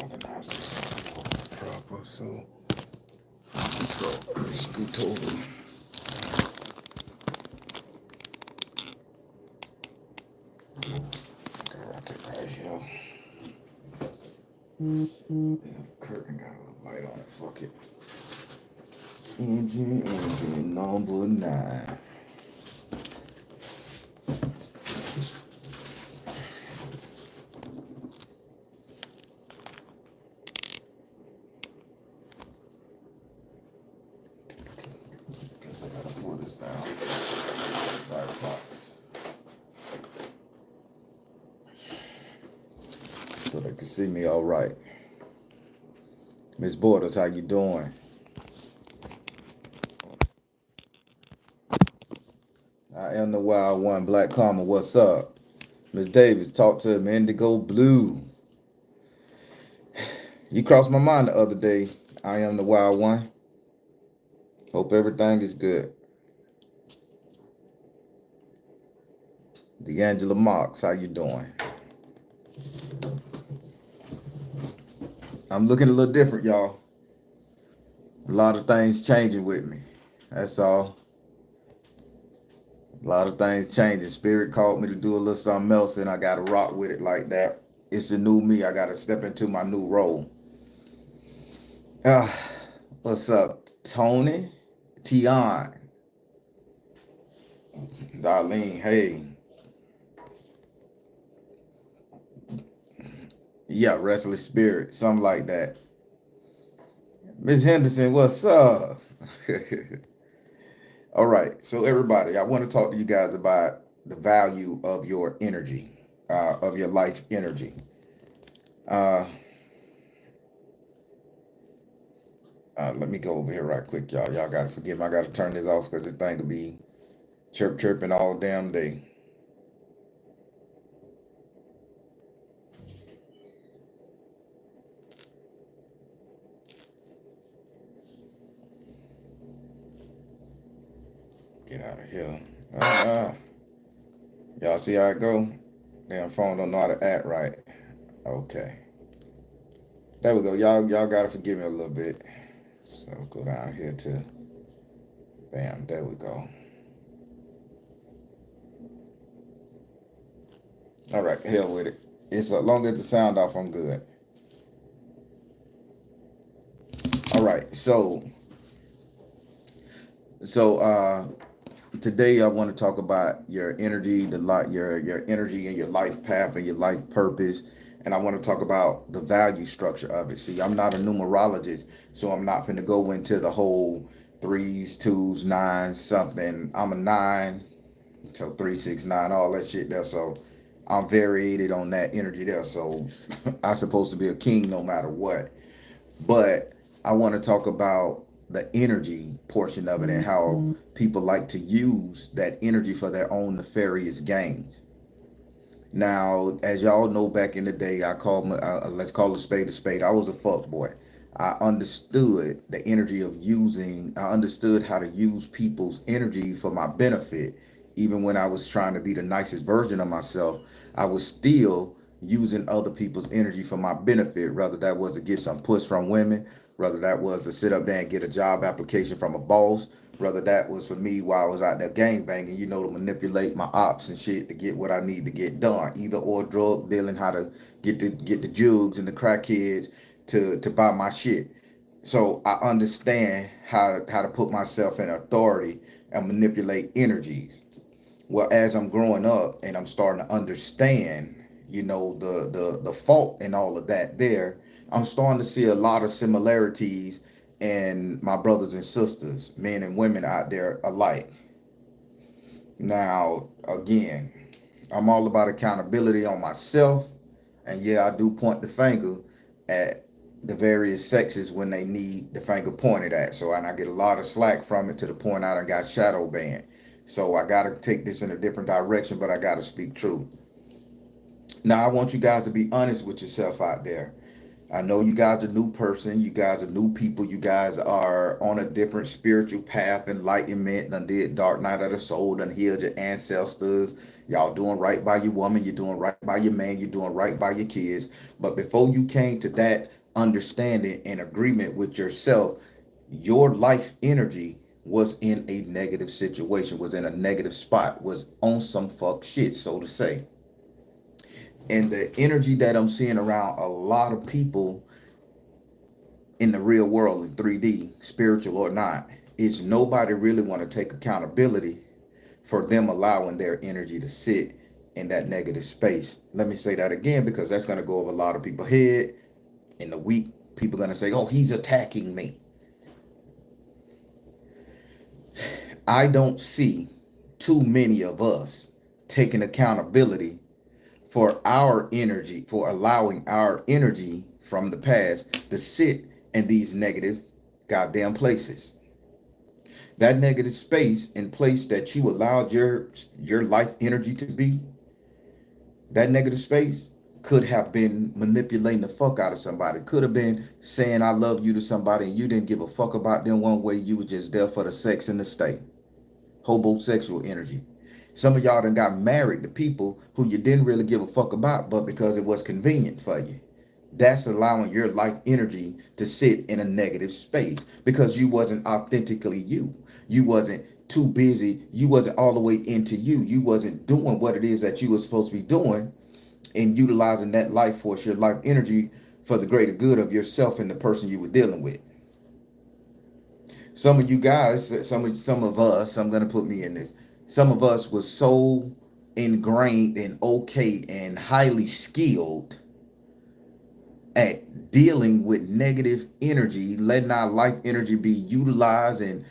organize this motherfucker proper. So let me scoot over. Rock it right here. Damn, curtain got a little light on it. Fuck it. Engine number 9. Guess I gotta pull this down. Firebox. So they can see me all right. Miss Borders, how you doing? I am the Wild One, Black Karma, what's up? Miss Davis, talk to me, Indigo Blue. You crossed my mind the other day. I am the Wild One. Hope everything is good. D'Angela Marks, how you doing? I'm looking a little different, y'all. A lot of things changing with me. That's all. A lot of things changing. Spirit called me to do a little something else, and I got to rock with it like that. It's a new me. I got to step into my new role. What's up, Tony? Tion. Darlene, hey. Yeah, Restless Spirit, something like that. Miss Henderson, what's up? All right, so everybody, I want to talk to you guys about the value of your energy, of your life energy. Let me go over here right quick, y'all. Y'all got to forgive me. I got to turn this off because this thing could be chirping all damn day. Get out of here. Y'all see how it go? Damn phone don't know how to act right. Okay. There we go. Y'all got to forgive me a little bit. So go down here to, bam, there we go. All right, hell with it. It's as long as the sound off, I'm good. All right, so today I want to talk about your energy, your energy and your life path and your life purpose, and I want to talk about the value structure of it. See, I'm not a numerologist, so I'm not going to go into the whole threes, twos, nines, something. I'm a 9, so 3, 6, 9, all that shit there. So I'm variated on that energy there. So I'm supposed to be a king no matter what. But I want to talk about the energy portion of it and how people like to use that energy for their own nefarious gains. Now, as y'all know, back in the day, I called let's call a spade a spade. I was a fuck boy. I understood the energy of using. I understood how to use people's energy for my benefit. Even when I was trying to be the nicest version of myself, I was still using other people's energy for my benefit. Whether that was to get some push from women, whether that was to sit up there and get a job application from a boss, whether that was for me while I was out there gang banging, to manipulate my ops and shit to get what I need to get done. Either or drug dealing, how to get the jugs and the crackheads to buy my shit. So I understand how to put myself in authority and manipulate energies. Well, as I'm growing up and I'm starting to understand, the fault and all of that there, I'm starting to see a lot of similarities in my brothers and sisters, men and women out there alike. Now, again, I'm all about accountability on myself. And yeah, I do point the finger at the various sexes when they need the finger pointed at. So, and I get a lot of slack from it to the point I done got shadow banned. So I got to take this in a different direction, but I got to speak truth. Now, I want you guys to be honest with yourself out there. I know you guys are new person, you guys are new people, you guys are on a different spiritual path, enlightenment, done did dark night of the soul, done healed your ancestors. Y'all doing right by your woman, you're doing right by your man, you're doing right by your kids. But before you came to that understanding and agreement with yourself, your life energy was in a negative situation, was in a negative spot, was on some fuck shit, so to say. And the energy that I'm seeing around a lot of people in the real world in 3D, spiritual or not, is nobody really want to take accountability for them allowing their energy to sit in that negative space. Let me say that again because that's going to go over a lot of people's head. In the week, people are going to say, oh, he's attacking me. I don't see too many of us taking accountability for our energy, for allowing our energy from the past to sit in these negative goddamn places. That negative space and place that you allowed your life energy to be, that negative space could have been manipulating the fuck out of somebody. Could have been saying I love you to somebody and you didn't give a fuck about them one way. You were just there for the sex and the stay. Homosexual energy. Some of y'all done got married to people who you didn't really give a fuck about, but because it was convenient for you. That's allowing your life energy to sit in a negative space because you wasn't authentically you. You wasn't too busy. You wasn't all the way into you. You wasn't doing what it is that you were supposed to be doing and utilizing that life force, your life energy for the greater good of yourself and the person you were dealing with. Some of you guys, some of us, I'm gonna put me in this. Some of us was so ingrained and okay and highly skilled at dealing with negative energy, letting our life energy be utilized and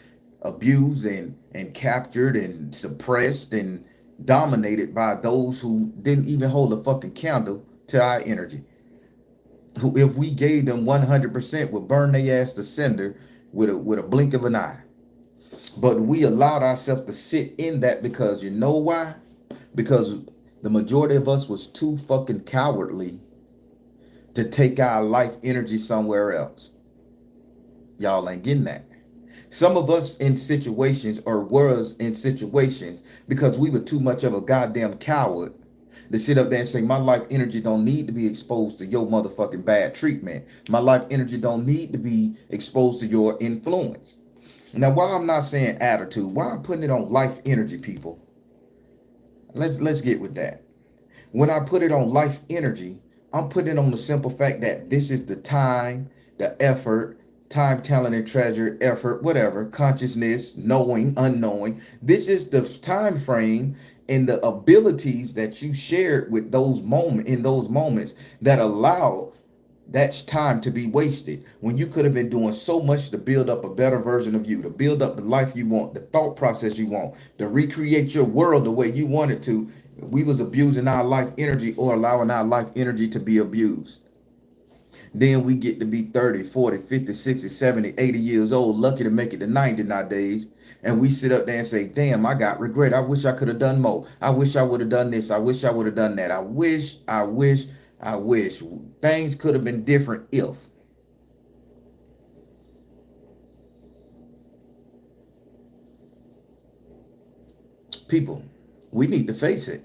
abused and captured and suppressed and dominated by those who didn't even hold a fucking candle to our energy. Who, if we gave them 100%, would burn their ass to cinder with a blink of an eye. But we allowed ourselves to sit in that because you know why? Because the majority of us was too fucking cowardly to take our life energy somewhere else. Y'all ain't getting that. Some of us in situations or was in situations because we were too much of a goddamn coward to sit up there and say my life energy don't need to be exposed to your motherfucking bad treatment. My life energy don't need to be exposed to your influence. Now, why I'm not saying attitude, why I'm putting it on life energy, people. Let's get with that. When I put it on life energy, I'm putting it on the simple fact that this is the time, the effort, time, talent, and treasure, effort, whatever, consciousness, knowing, unknowing. This is the time frame and the abilities that you shared with those moments that allow that's time to be wasted when you could have been doing so much to build up a better version of you, to build up the life you want, the thought process you want, to recreate your world the way you want it to. We was abusing our life energy or allowing our life energy to be abused. Then we get to be 30, 40, 50, 60, 70, 80 years old, lucky to make it to 90 nowadays. And we sit up there and say, damn, I got regret. I wish I could have done more. I wish I would have done this. I wish I would have done that. I wish things could have been different if. People, we need to face it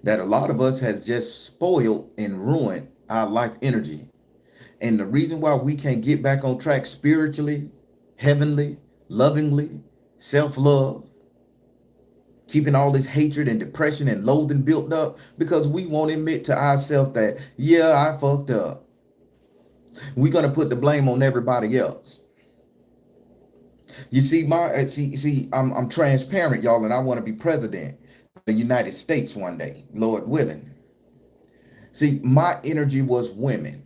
that a lot of us has just spoiled and ruined our life energy. And the reason why we can't get back on track spiritually, heavenly, lovingly, self-love, keeping all this hatred and depression and loathing built up because we won't admit to ourselves that, yeah, I fucked up. We're gonna put the blame on everybody else. You see, I'm transparent, y'all, and I want to be president of the United States one day, Lord willing. See, my energy was women.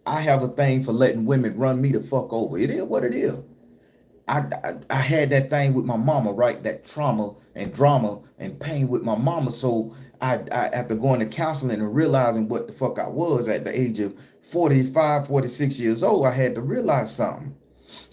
I have a thing for letting women run me the fuck over. It is what it is. I had that thing with my mama, right? That trauma and drama and pain with my mama. So after going to counseling and realizing what the fuck I was at the age of 45, 46 years old, I had to realize something.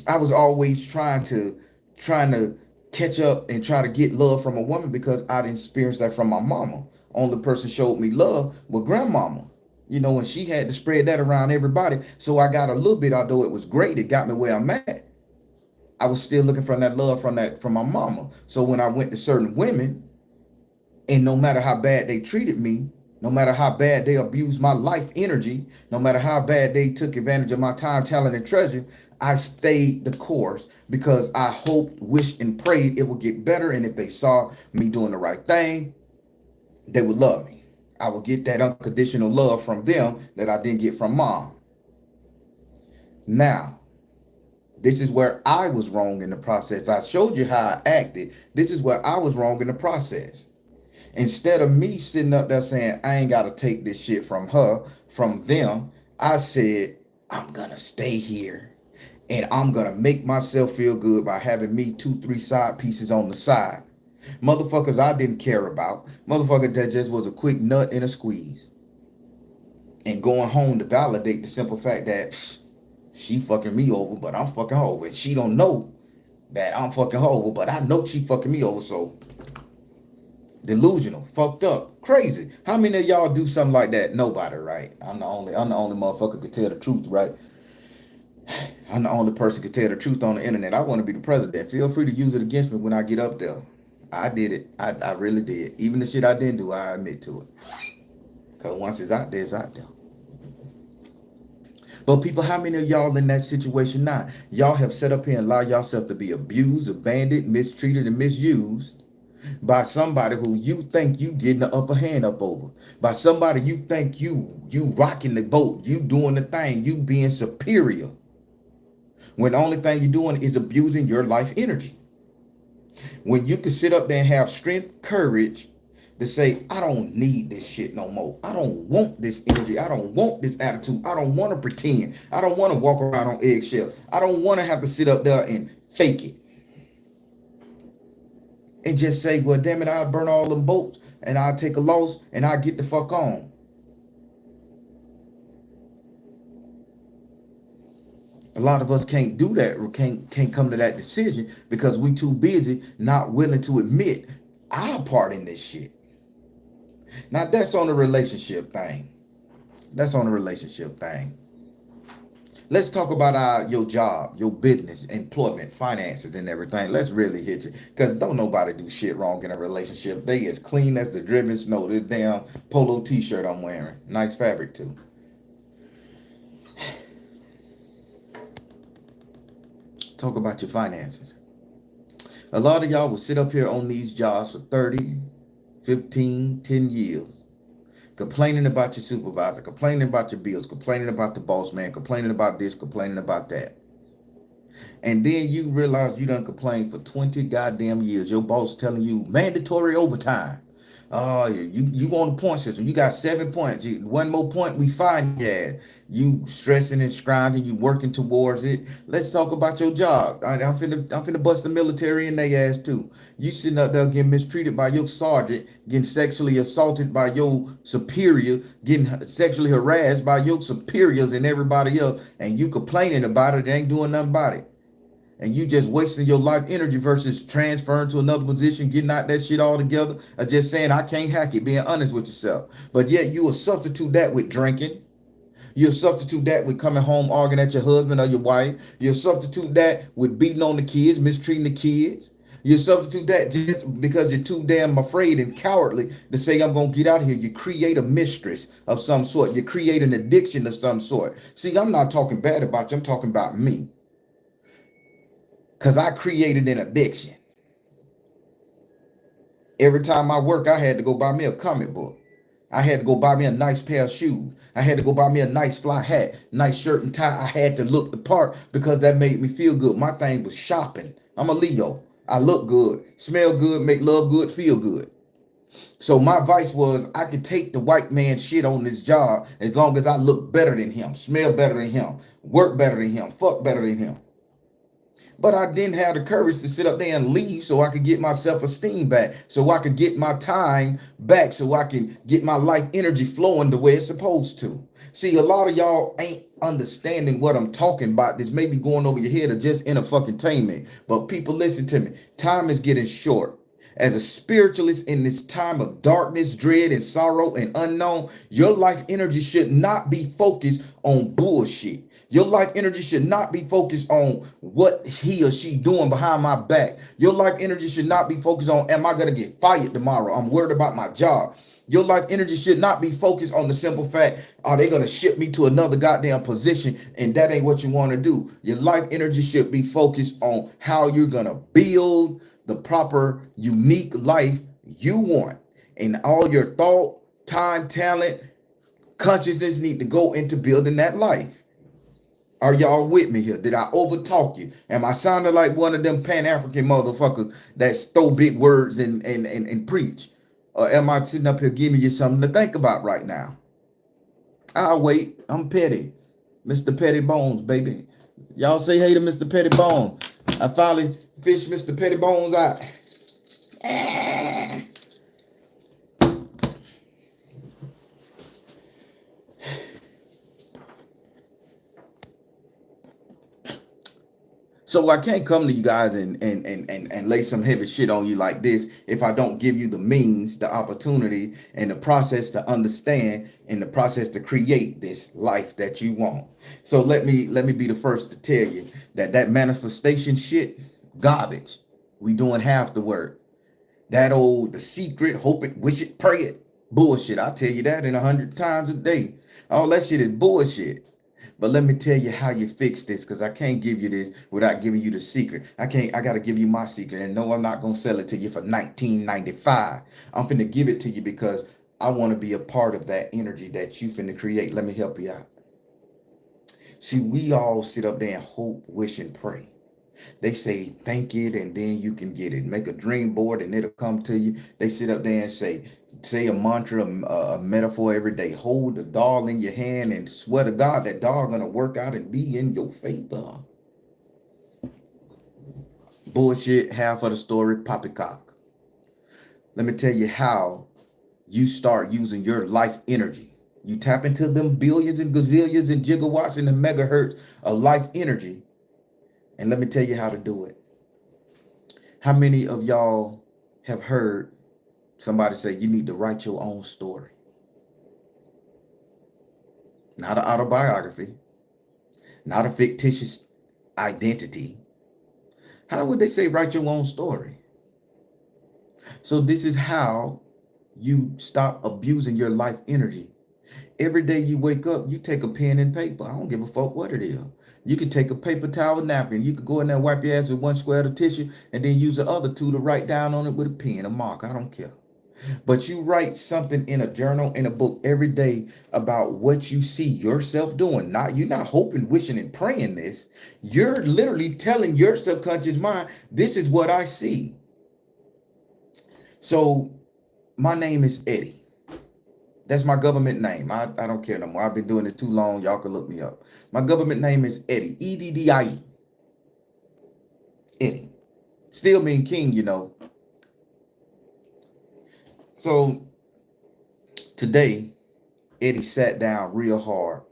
I was always trying to catch up and try to get love from a woman because I'd experienced that from my mama. Only person showed me love was grandmama. You know, and she had to spread that around everybody. So I got a little bit, although it was great, it got me where I'm at. I was still looking for that love from my mama. So when I went to certain women, and no matter how bad they treated me, no matter how bad they abused my life energy, no matter how bad they took advantage of my time, talent, and treasure, I stayed the course because I hoped, wished, and prayed it would get better. And if they saw me doing the right thing, they would love me. I would get that unconditional love from them that I didn't get from mom. Now, this is where I was wrong in the process. I showed you how I acted. This is where I was wrong in the process. Instead of me sitting up there saying, I ain't got to take this shit from her, from them, I said, I'm going to stay here and I'm going to make myself feel good by having me 2, 3 side pieces on the side. Motherfuckers I didn't care about. Motherfucker that just was a quick nut and a squeeze. And going home to validate the simple fact that she fucking me over, but I'm fucking her over. And she don't know that I'm fucking her over, but I know she fucking me over. So delusional, fucked up, crazy. How many of y'all do something like that? Nobody, right? I'm the only motherfucker could tell the truth, right? I'm the only person could tell the truth on the internet. I want to be the president. Feel free to use it against me when I get up there. I did it. I really did. Even the shit I didn't do, I admit to it. Because once it's out there, it's out there. But people, how many of y'all in that situation now? Y'all have set up here and allowed yourself to be abused, abandoned, mistreated, and misused by somebody who you think you getting the upper hand up over. By somebody you think you rocking the boat, you doing the thing, you being superior. When the only thing you're doing is abusing your life energy. When you can sit up there and have strength, courage to say, I don't need this shit no more. I don't want this energy. I don't want this attitude. I don't want to pretend. I don't want to walk around on eggshells. I don't want to have to sit up there and fake it. And just say, well, damn it, I'll burn all them boats and I'll take a loss and I'll get the fuck on. A lot of us can't do that or can't come to that decision because we too busy, not willing to admit our part in this shit. Now that's on the relationship thing. That's on the relationship thing. Let's talk about your job, your business, employment, finances, and everything. Let's really hit you. Because don't nobody do shit wrong in a relationship. They as clean as the driven snow. This damn polo t-shirt I'm wearing. Nice fabric too. Talk about your finances. A lot of y'all will sit up here on these jobs for 30, 15, 10 years. Complaining about your supervisor, complaining about your bills, complaining about the boss man, complaining about this, complaining about that. And then you realize you done complained for 20 goddamn years. Your boss telling you mandatory overtime. You on the point system. You got 7 points. One more point, we find you. You stressing and scrounging, you working towards it. Let's talk about your job. I'm finna bust the military in their ass too. You sitting up there getting mistreated by your sergeant, getting sexually assaulted by your superior, getting sexually harassed by your superiors and everybody else, and you complaining about it, ain't doing nothing about it. And you just wasting your life energy versus transferring to another position, getting out that shit all together, or just saying, I can't hack it, being honest with yourself. But yet you will substitute that with drinking. You'll substitute that with coming home arguing at your husband or your wife. You'll substitute that with beating on the kids, mistreating the kids. You substitute that just because you're too damn afraid and cowardly to say, I'm going to get out of here. You create a mistress of some sort. You create an addiction of some sort. See, I'm not talking bad about you. I'm talking about me. Because I created an addiction. Every time I work, I had to go buy me a comic book. I had to go buy me a nice pair of shoes. I had to go buy me a nice fly hat, nice shirt and tie. I had to look the part because that made me feel good. My thing was shopping. I'm a Leo. I look good, smell good, make love good, feel good. So my advice was I could take the white man shit on this job as long as I look better than him, smell better than him, work better than him, fuck better than him. But I didn't have the courage to sit up there and leave so I could get my self-esteem back, so I could get my time back, so I can get my life energy flowing the way it's supposed to. See, a lot of y'all ain't understanding what I'm talking about. This may be going over your head or just in a fucking entertainment. But people, listen to me. Time is getting short. As a spiritualist in this time of darkness, dread, and sorrow and unknown, your life energy should not be focused on bullshit. Your life energy should not be focused on what he or she doing behind my back. Your life energy should not be focused on, am I going to get fired tomorrow? I'm worried about my job. Your life energy should not be focused on the simple fact, are they going to ship me to another goddamn position? And that ain't what you want to do. Your life energy should be focused on how you're going to build the proper, unique life you want. And all your thought, time, talent, consciousness need to go into building that life. Are y'all with me here? Did I overtalk you? Am I sounding like one of them Pan-African motherfuckers that throw big words and preach? Or am I sitting up here giving you something to think about right now? I'll wait. I'm petty. Mr. Petty Bones, baby. Y'all say hey to Mr. Petty Bones. I finally fished Mr. Petty Bones out. So I can't come to you guys and lay some heavy shit on you like this if I don't give you the means, the opportunity, and the process to understand and the process to create this life that you want. So let me be the first to tell you that manifestation shit, garbage. We doing half the work. That old the secret, hope it, wish it, pray it, bullshit. I tell you that in 100 times a day. All that shit is bullshit. But let me tell you how you fix this, because I can't give you this without giving you the secret. I got to give you my secret. And no, I'm not going to sell it to you for $19.95. I'm finna give it to you because I want to be a part of that energy that you finna create. Let me help you out. See, we all sit up there and hope, wish, and pray. They say, thank it, and then you can get it. Make a dream board and it'll come to you. They sit up there and say a mantra, a metaphor every day. Hold the doll in your hand and swear to God that doll gonna work out and be in your favor. Bullshit, half of the story, poppycock. Let me tell you how you start using your life energy. You tap into them billions and gazillions and gigawatts and the megahertz of life energy. And let me tell you how to do it. How many of y'all have heard somebody say you need to write your own story? Not an autobiography, not a fictitious identity. How would they say write your own story? So this is how you stop abusing your life energy. Every day you wake up, you take a pen and paper. I don't give a fuck what it is. You can take a paper towel, napkin. You could go in there, wipe your ass with one square of tissue, and then use the other two to write down on it with a pen, a mark. I don't care. But you write something in a journal, in a book every day about what you see yourself doing. You're not hoping, wishing, and praying this. You're literally telling your subconscious mind, this is what I see. So my name is Eddie. That's my government name. I don't care no more. I've been doing it too long. Y'all can look me up. My government name is Eddie. E-D-D-I-E. Eddie. Still mean king, you know. So today, Eddie sat down real hard.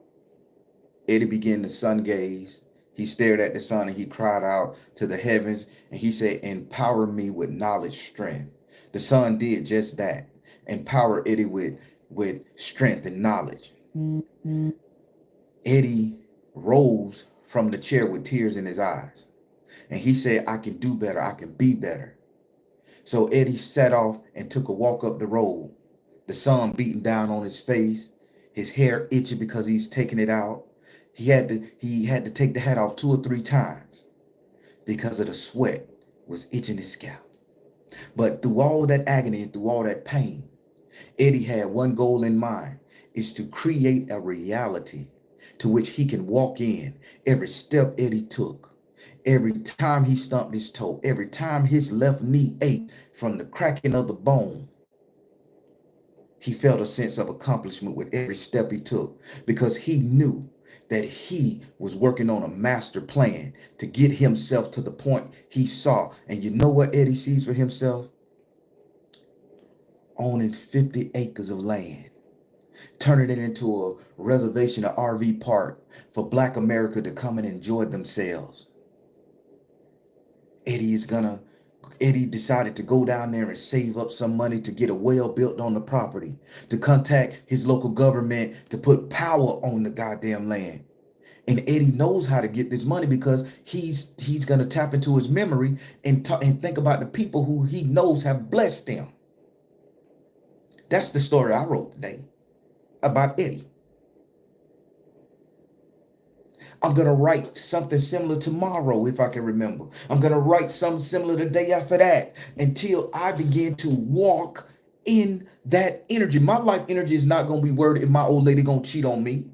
Eddie began to sun gaze. He stared at the sun and he cried out to the heavens and he said, empower me with knowledge, strength. The sun did just that. Empower Eddie with strength and knowledge. Eddie rose from the chair with tears in his eyes. And he said, I can do better. I can be better. So Eddie set off and took a walk up the road. The sun beating down on his face. His hair itching because he's taking it out. He had to take the hat off 2 or 3 times because of the sweat was itching his scalp. But through all that agony and through all that pain, Eddie had one goal in mind, is to create a reality to which he can walk in. Every step Eddie took, every time he stumped his toe, every time his left knee ached from the cracking of the bone, he felt a sense of accomplishment with every step he took because he knew that he was working on a master plan to get himself to the point he saw. And you know what Eddie sees for himself? Owning 50 acres of land, turning it into a reservation, an RV park for Black America to come and enjoy themselves. Eddie is gonna Eddie decided to go down there and save up some money to get a well built on the property, to contact his local government to put power on the goddamn land. And Eddie knows how to get this money because he's gonna tap into his memory and think about the people who he knows have blessed him. That's the story I wrote today about Eddie. I'm going to write something similar tomorrow if I can remember. I'm going to write something similar the day after that until I begin to walk in that energy. My life energy is not going to be worried if my old lady going to cheat on me.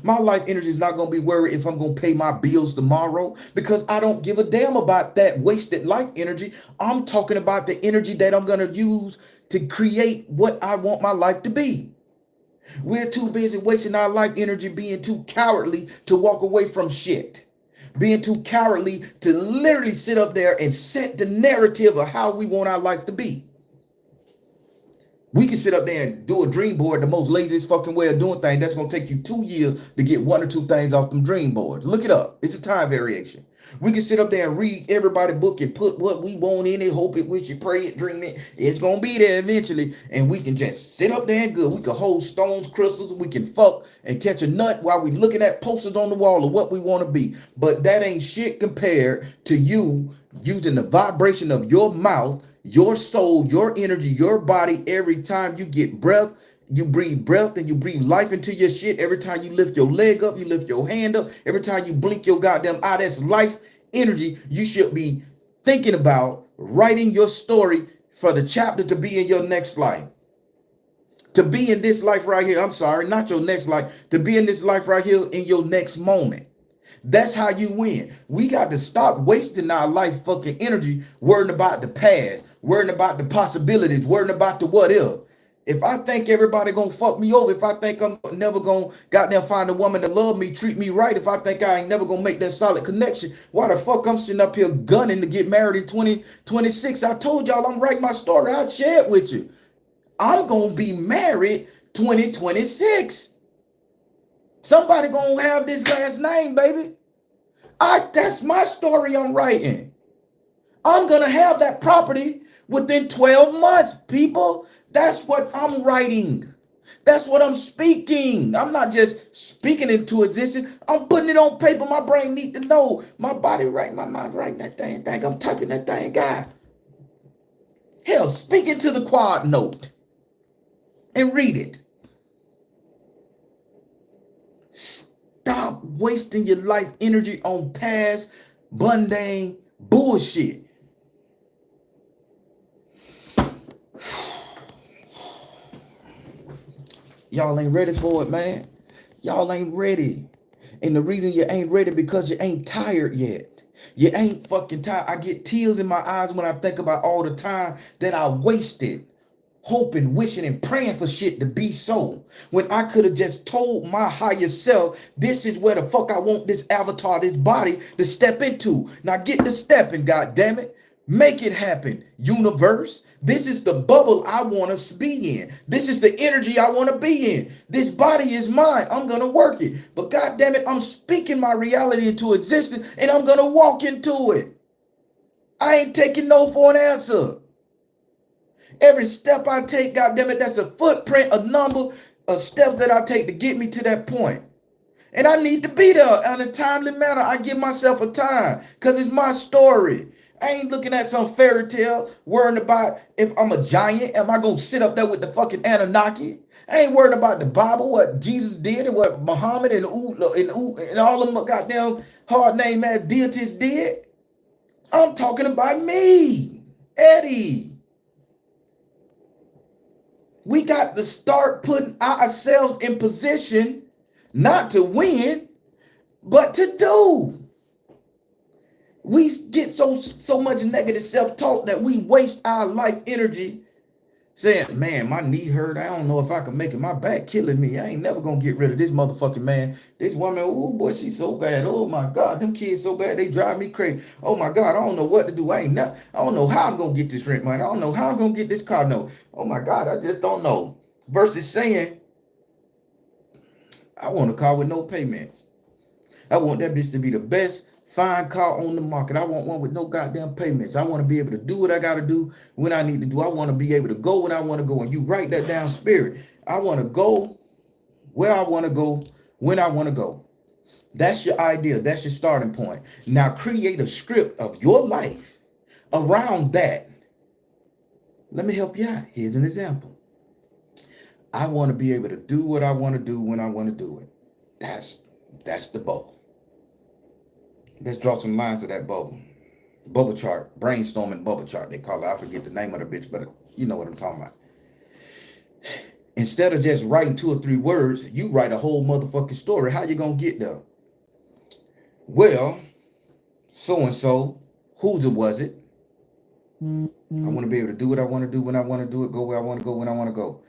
My life energy is not going to be worried if I'm going to pay my bills tomorrow, because I don't give a damn about that wasted life energy. I'm talking about the energy that I'm going to use to create what I want my life to be. We're too busy wasting our life energy being too cowardly to walk away from shit. Being too cowardly to literally sit up there and set the narrative of how we want our life to be. We can sit up there and do a dream board, the most laziest fucking way of doing things. That's going to take you 2 years to get 1 or 2 things off them dream boards. Look it up. It's a time variation. We can sit up there and read everybody's book and put what we want in it, hope it, wish it, pray it, dream it. It's going to be there eventually. And we can just sit up there and good. We can hold stones, crystals. We can fuck and catch a nut while we looking at posters on the wall of what we want to be. But that ain't shit compared to you using the vibration of your mouth, your soul, your energy, your body. Every time you get breath, you breathe breath and you breathe life into your shit. Every time you lift your leg up, you lift your hand up. Every time you blink your goddamn eye, that's life energy. You should be thinking about writing your story for the chapter to be in your next life. To be in this life right here. I'm sorry, not your next life. To be in this life right here in your next moment. That's how you win. We got to stop wasting our life fucking energy worrying about the past, worrying about the possibilities, worrying about the what if. If I think everybody gonna fuck me over, if I think I'm never gonna goddamn find a woman to love me, treat me right, if I think I ain't never gonna make that solid connection, why the fuck I'm sitting up here gunning to get married in 2026? I told y'all I'm writing my story. I'll share it with you. I'm gonna be married 2026. Somebody gonna have this last name, baby. That's my story I'm writing. I'm gonna have that property within 12 months, people. That's what I'm writing. That's what I'm speaking. I'm not just speaking into existence. I'm putting it on paper. My brain need to know. My body writing, my mind writing that thing. I'm typing that thing, guy. Hell, speak into the quad note and read it. Stop wasting your life energy on past mundane bullshit. Y'all ain't ready for it, man. Y'all ain't ready. And the reason you ain't ready because you ain't tired yet. You ain't fucking tired. I get tears in my eyes when I think about all the time that I wasted hoping, wishing, and praying for shit to be so. When I could have just told my higher self, this is where the fuck I want this avatar, this body to step into. Now get to stepping, goddammit. Make it happen, universe. This is the bubble I want to be in. This is the energy I want to be in. This body is mine. I'm going to work it. But God damn it, I'm speaking my reality into existence and I'm going to walk into it. I ain't taking no for an answer. Every step I take, God damn it, that's a footprint, a number of steps that I take to get me to that point. And I need to be there in a timely manner. I give myself a time because it's my story. I ain't looking at some fairy tale worrying about if I'm a giant. Am I going to sit up there with the fucking Anunnaki? I ain't worried about the Bible, what Jesus did and what Muhammad and all of them goddamn hard name ass deities did. I'm talking about me, Eddie. We got to start putting ourselves in position not to win, but to do. We get so much negative self-talk that we waste our life energy saying, man, my knee hurt. I don't know if I can make it. My back killing me. I ain't never going to get rid of this motherfucking man. This woman, oh boy, she's so bad. Oh my God, them kids so bad. They drive me crazy. Oh my God, I don't know what to do. I don't know how I'm going to get this rent money. I don't know how I'm going to get this car note. Oh my God, I just don't know. Versus saying, I want a car with no payments. I want that bitch to be the best Fine car on the market. I want one with no goddamn payments. I want to be able to do what I got to do when I need to do. I want to be able to go when I want to go. And you write that down, spirit. I want to go where I want to go when I want to go. That's your idea. That's your starting point. Now create a script of your life around that. Let me help you out. Here's an example. I want to be able to do what I want to do when I want to do it. That's the bubble. Let's draw some lines of that bubble. Bubble chart, brainstorming bubble chart. They call it. I forget the name of the bitch, but you know what I'm talking about. Instead of just writing 2 or 3 words, you write a whole motherfucking story. How you gonna get there? Well, so and so, whose it was it? I want to be able to do what I want to do when I want to do it, go where I want to go when I want to go.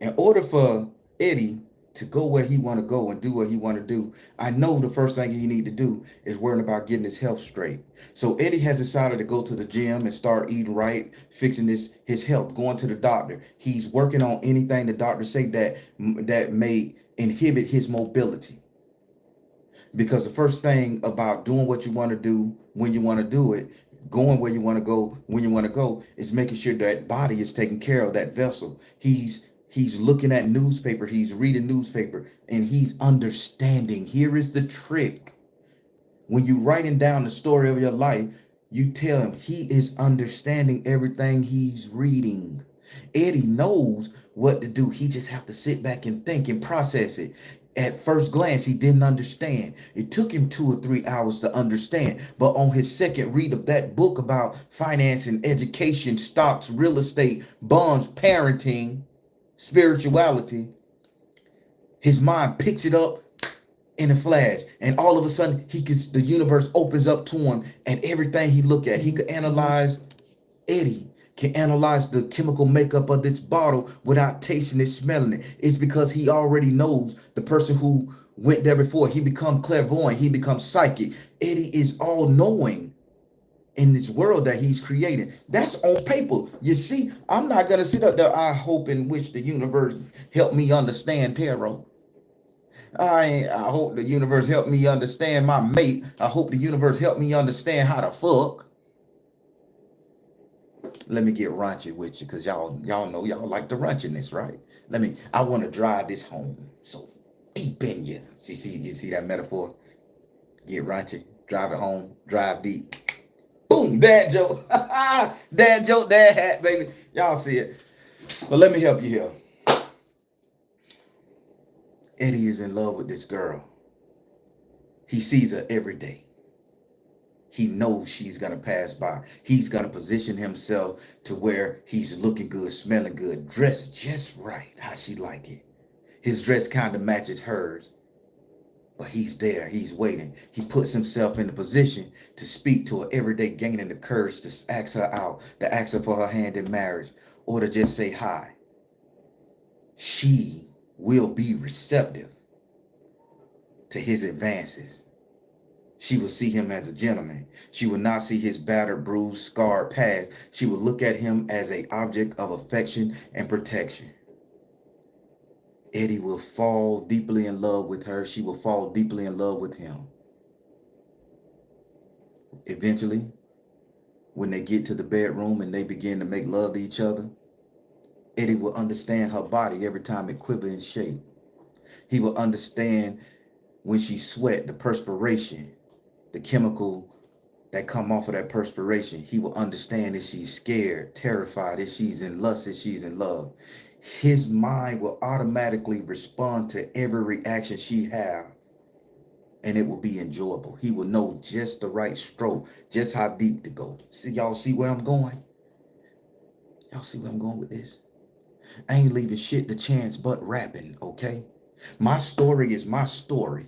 In order for Eddie to go where he want to go and do what he want to do, I know the first thing he need to do is worrying about getting his health straight. So Eddie has decided to go to the gym and start eating right, fixing his health, going to the doctor. He's working on anything the doctor say that may inhibit his mobility. Because the first thing about doing what you want to do when you want to do it, going where you want to go when you want to go, is making sure that body is taken care of, that vessel. He's looking at newspaper, he's reading newspaper, and he's understanding. Here is the trick. When you writing down the story of your life, you tell him he is understanding everything he's reading. Eddie knows what to do. He just have to sit back and think and process it. At first glance, he didn't understand. It took him 2 or 3 hours to understand. But on his second read of that book about finance and education, stocks, real estate, bonds, parenting, spirituality, his mind picks it up in a flash, and all of a sudden the universe opens up to him, and everything he look at, he could analyze. Eddie can analyze the chemical makeup of this bottle without tasting it, smelling it. It's because he already knows the person who went there before. He become clairvoyant, he becomes psychic. Eddie is all knowing in this world that he's creating. That's on paper. You see, I'm not gonna sit up there, I hope and wish the universe help me understand tarot. I hope the universe help me understand my mate. I hope the universe help me understand how to fuck. Let me get raunchy with you, because y'all know y'all like the raunchiness, right? I want to drive this home so deep in you. You see that metaphor? Get raunchy, drive it home, drive deep. Boom, dad joke. Dad joke, dad hat, baby. Y'all see it. But let me help you here. Eddie is in love with this girl. He sees her every day. He knows she's going to pass by. He's going to position himself to where he's looking good, smelling good, dressed just right, how she like it. His dress kind of matches hers. But he's there, he's waiting. He puts himself in a position to speak to her every day, gaining the courage to ask her out, to ask her for her hand in marriage, or to just say hi. She will be receptive to his advances. She will see him as a gentleman. She will not see his battered, bruised, scarred past. She will look at him as an object of affection and protection. Eddie will fall deeply in love with her. She will fall deeply in love with him. Eventually, when they get to the bedroom and they begin to make love to each other, Eddie will understand her body every time it quivers and shake. He will understand when she sweat, the perspiration, the chemical that come off of that perspiration. He will understand if she's scared, terrified, if she's in lust, if she's in love. His mind will automatically respond to every reaction she have, and it will be enjoyable. He will know just the right stroke, just how deep to go. Y'all see where I'm going? Y'all see where I'm going with this? I ain't leaving shit to chance but rapping, okay? My story is my story.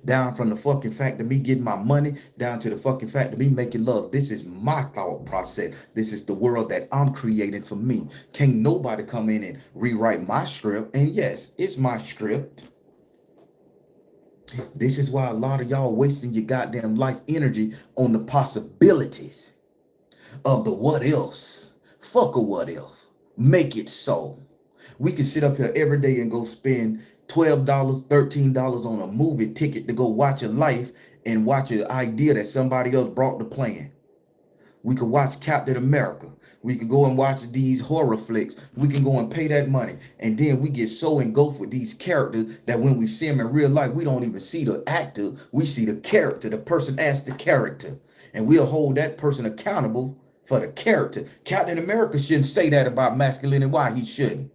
Down from the fucking fact of me getting my money, down to the fucking fact of me making love. This is my thought process. This is the world that I'm creating for me. Can't nobody come in and rewrite my script. And yes, it's my script. This is why a lot of y'all wasting your goddamn life energy on the possibilities of the what else. Fuck a what if. Make it so. We can sit up here every day and go spend $12, $13 on a movie ticket to go watch a life and watch an idea that somebody else brought to plan. We could watch Captain America. We could go and watch these horror flicks. We can go and pay that money. And then we get so engulfed with these characters that when we see them in real life, we don't even see the actor. We see the character, the person as the character. And we'll hold that person accountable for the character. Captain America shouldn't say that about masculinity. Why he shouldn't?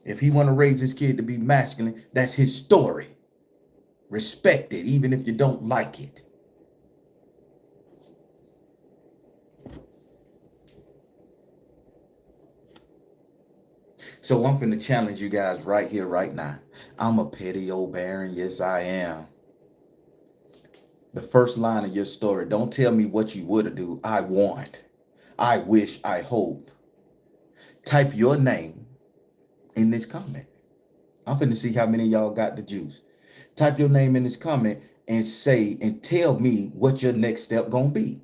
If he want to raise his kid to be masculine, that's his story. Respect it, even if you don't like it. So I'm finna challenge you guys right here, right now. I'm a petty old baron. Yes, I am. The first line of your story, don't tell me what you would have do. I want. I wish, I hope. Type your name in this comment. I'm finna see how many of y'all got the juice. Type your name in this comment and say and tell me what your next step gonna be.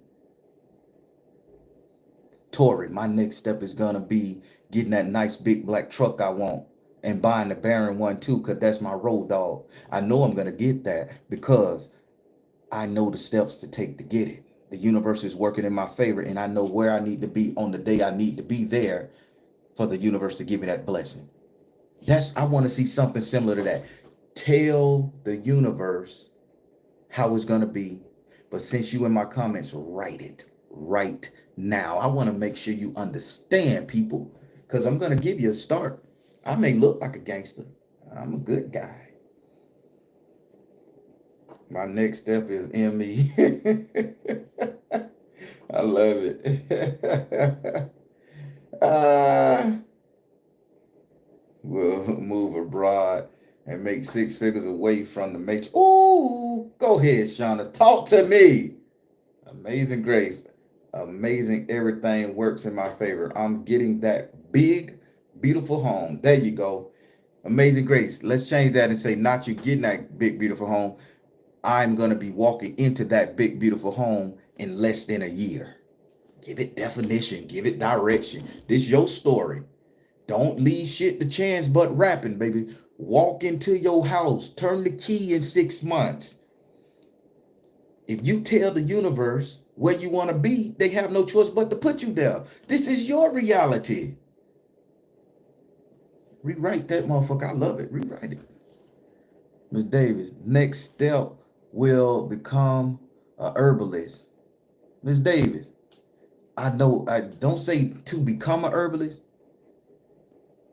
Tori, my next step is gonna be getting that nice big black truck I want and buying the Baron one too, because that's my road dog. I know I'm gonna get that because I know the steps to take to get it. The universe is working in my favor, and I know where I need to be on the day I need to be there for the universe to give me that blessing. I want to see something similar to that. Tell the universe how it's going to be. But since you in my comments, write it right now. I want to make sure you understand, people, because I'm going to give you a start. I may look like a gangster. I'm a good guy. My next step is ME. I love it. We'll move abroad and make 6 figures away from the matrix. Ooh, go ahead, Shauna. Talk to me. Amazing grace. Amazing. Everything works in my favor. I'm getting that big, beautiful home. There you go. Amazing grace. Let's change that and say, not you getting that big, beautiful home. I'm going to be walking into that big, beautiful home in less than a year. Give it definition. Give it direction. This is your story. Don't leave shit to chance but rapping, baby. Walk into your house. Turn the key in 6 months. If you tell the universe where you want to be, they have no choice but to put you there. This is your reality. Rewrite that motherfucker. I love it. Rewrite it. Ms. Davis, next step will become a herbalist. Ms. Davis, I know, I don't say to become a herbalist.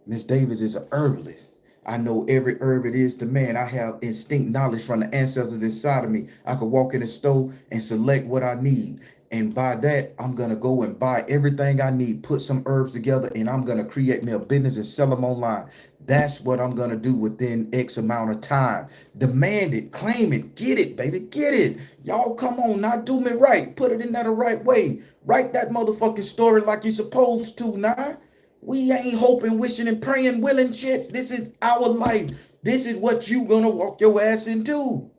Miss Davis is a herbalist. I know every herb it is to man. I have instinct knowledge from the ancestors inside of me. I could walk in the store and select what I need. And by that, I'm going to go and buy everything I need, put some herbs together, and I'm going to create me a business and sell them online. That's what I'm going to do within X amount of time. Demand it, claim it, get it, baby, get it. Y'all come on, now do me right. Put it in that the right way. Write that motherfucking story like you're supposed to, now. We ain't hoping, wishing, and praying, willing shit. This is our life. This is what you gonna walk your ass into.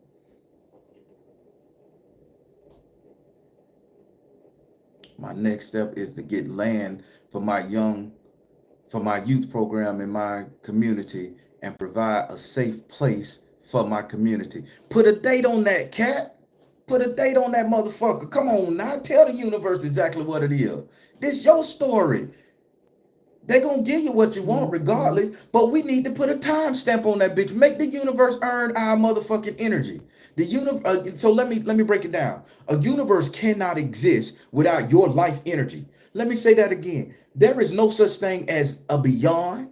My next step is to get land for my youth program in my community and provide a safe place for my community. Put a date on that, cat. Put a date on that motherfucker. Come on now, tell the universe exactly what it is. This your story. They're going to give you what you want regardless, but we need to put a time stamp on that bitch. Make the universe earn our motherfucking energy. So let me break it down. A universe cannot exist without your life energy. Let me say that again. There is no such thing as a beyond,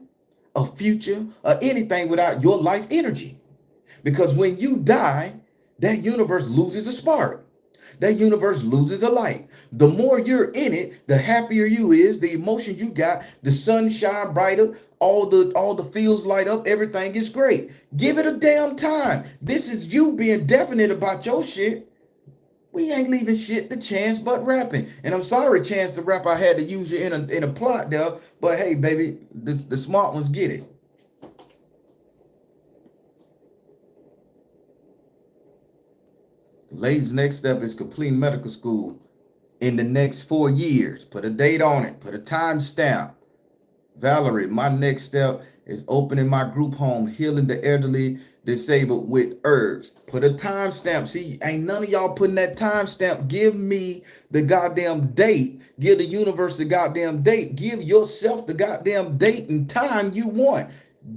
a future, or anything without your life energy. Because when you die, that universe loses a spark. That universe loses a light. The more you're in it, the happier you is, the emotion you got, the sun shine brighter, all the fields light up, everything is great. Give it a damn time. This is you being definite about your shit. We ain't leaving shit to chance but rapping. And I'm sorry, Chance the Rap, I had to use you in a plot there, but hey, baby, the smart ones get it. Ladies, next step is completing medical school in the next 4 years. Put a date on it. Put a time stamp. Valerie, my next step is opening my group home, healing the elderly disabled with herbs. Put a timestamp. See, ain't none of y'all putting that timestamp. Give me the goddamn date. Give the universe the goddamn date. Give yourself the goddamn date and time you want.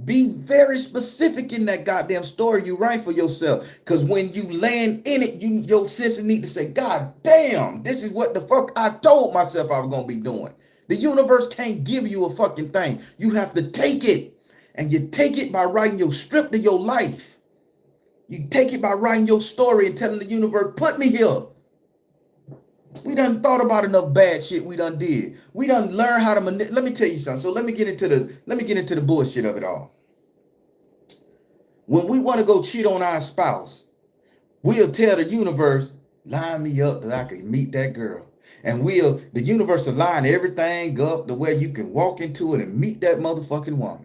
Be very specific in that goddamn story you write for yourself. Because when you land in it, your sister need to say, God damn, this is what the fuck I told myself I was gonna be doing. The universe can't give you a fucking thing. You have to take it. And you take it by writing your script of your life. You take it by writing your story and telling the universe, put me here. We done thought about enough bad shit we done did. We done learned how to let me tell you something. So let me get into the bullshit of it all. When we want to go cheat on our spouse, we'll tell the universe, line me up that I can meet that girl. And the universe will line everything up the way you can walk into it and meet that motherfucking woman.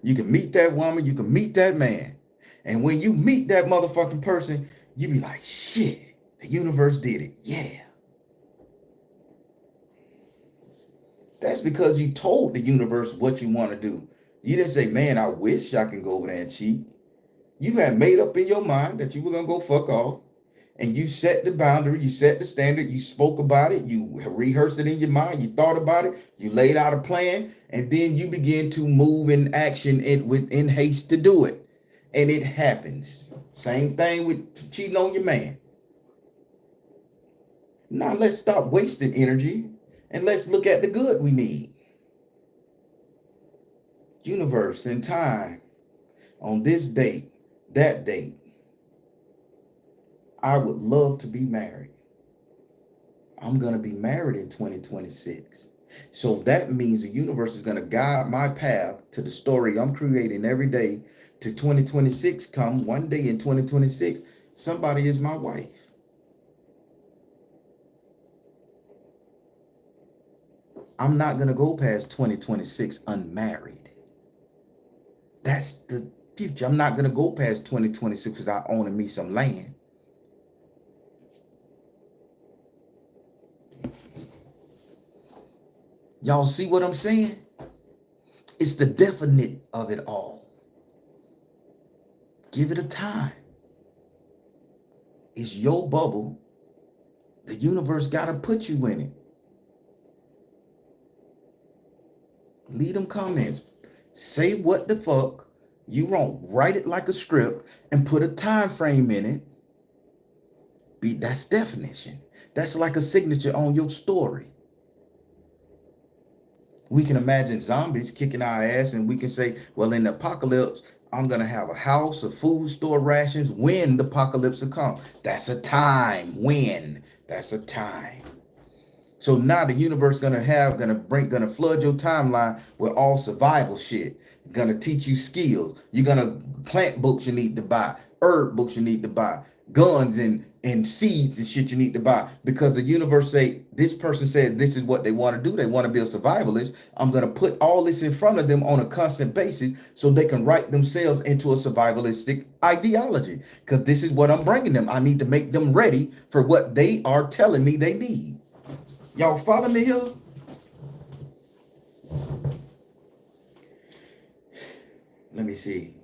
You can meet that woman, you can meet that man. And when you meet that motherfucking person, you be like, shit, the universe did it. Yeah. That's because you told the universe what you want to do. You didn't say, man, I wish I can go over there and cheat. You had made up in your mind that you were going to go fuck off. And you set the boundary, you set the standard, you spoke about it, you rehearsed it in your mind, you thought about it, you laid out a plan, and then you begin to move in action in haste to do it. And it happens. Same thing with cheating on your man. Now let's stop wasting energy and let's look at the good we need. Universe and time, on this date, that date, I would love to be married. I'm going to be married in 2026. So that means the universe is going to guide my path to the story I'm creating every day to 2026. Come one day in 2026, somebody is my wife. I'm not going to go past 2026 unmarried. That's the future. I'm not going to go past 2026 without owning me some land. Y'all see what I'm saying? It's the definite of it all. Give it a time. It's your bubble. The universe got to put you in it. Leave them comments. Say what the fuck you want. Write it like a script and put a time frame in it. That's definition. That's like a signature on your story. We can imagine zombies kicking our ass and we can say, well, in the apocalypse, I'm going to have a house, a food store, rations when the apocalypse will come. That's a time. When. That's a time. So now the universe gonna flood your timeline with all survival shit. Gonna teach you skills. You're gonna plant books you need to buy, herb books you need to buy, guns and seeds and shit you need to buy. Because the universe say, this person said this is what they want to do. They want to be a survivalist. I'm gonna put all this in front of them on a constant basis so they can write themselves into a survivalistic ideology. Because this is what I'm bringing them. I need to make them ready for what they are telling me they need. Y'all follow me here? Let me see.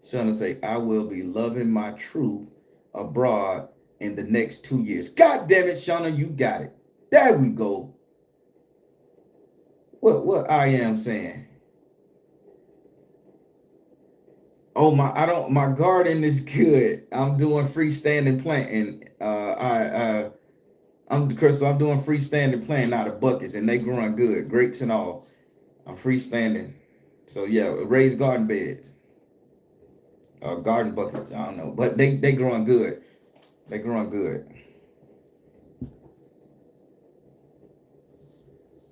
Shauna say, I will be loving my truth abroad in the next 2 years. God damn it, Shauna, you got it. There we go. What I am saying? Oh my garden is good. I'm doing freestanding planting. I'm doing freestanding planting out of buckets and they growing good, grapes and all. I'm freestanding. So yeah, raised garden beds. Garden buckets, I don't know. But they growing good. They growing good.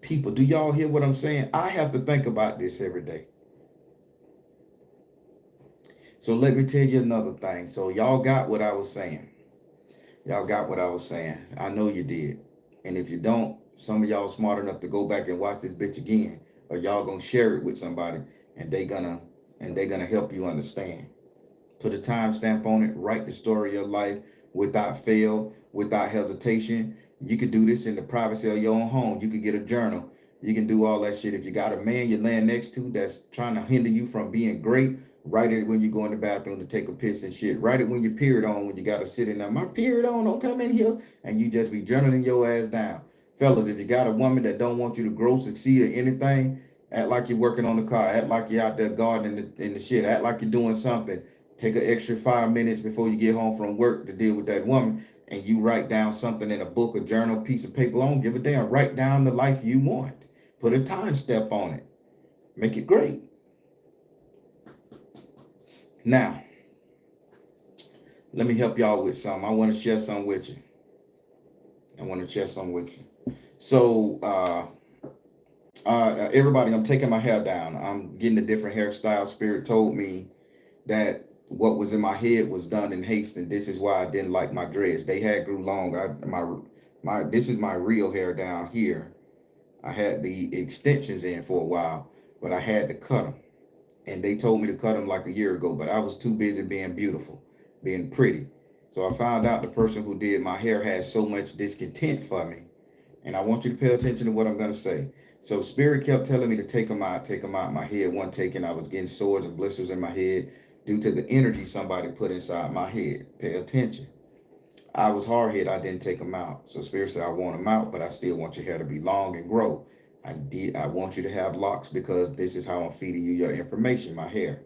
People, do y'all hear what I'm saying? I have to think about this every day. So let me tell you another thing. So y'all got what I was saying. Y'all got what I was saying. I know you did. And if you don't, some of y'all smart enough to go back and watch this bitch again, or y'all gonna share it with somebody, and they gonna help you understand. Put a timestamp on it. Write the story of your life without fail, without hesitation. You could do this in the privacy of your own home. You could get a journal You can do all that shit. If you got a man you're laying next to that's trying to hinder you from being great, write it when you go in the bathroom to take a piss and shit. Write it when your period on, when you got to sit in there. My period on, don't come in here. And you just be journaling your ass down. Fellas, if you got a woman that don't want you to grow, succeed, or anything, act like you're working on the car. Act like you're out there gardening in the shit. Act like you're doing something. Take an extra 5 minutes before you get home from work to deal with that woman, and you write down something in a book, a journal, piece of paper. I don't give a damn. Write down the life you want. Put a time step on it. Make it great. Now, let me help y'all with something. I want to share something with you. So, everybody, I'm taking my hair down. I'm getting a different hairstyle. Spirit told me that what was in my head was done in haste, and this is why I didn't like my dreads. They had grew long. This is my real hair down here. I had the extensions in for a while, but I had to cut them. And they told me to cut them like a year ago, but I was too busy being beautiful, being pretty. So I found out the person who did my hair had so much discontent for me. And I want you to pay attention to what I'm going to say. So Spirit kept telling me to take them out. My head one taken, I was getting sores and blisters in my head due to the energy somebody put inside my head. Pay attention. I was hard hit. I didn't take them out. So Spirit said, I want them out, but I still want your hair to be long and grow. I want you to have locks because this is how I'm feeding you your information, my hair.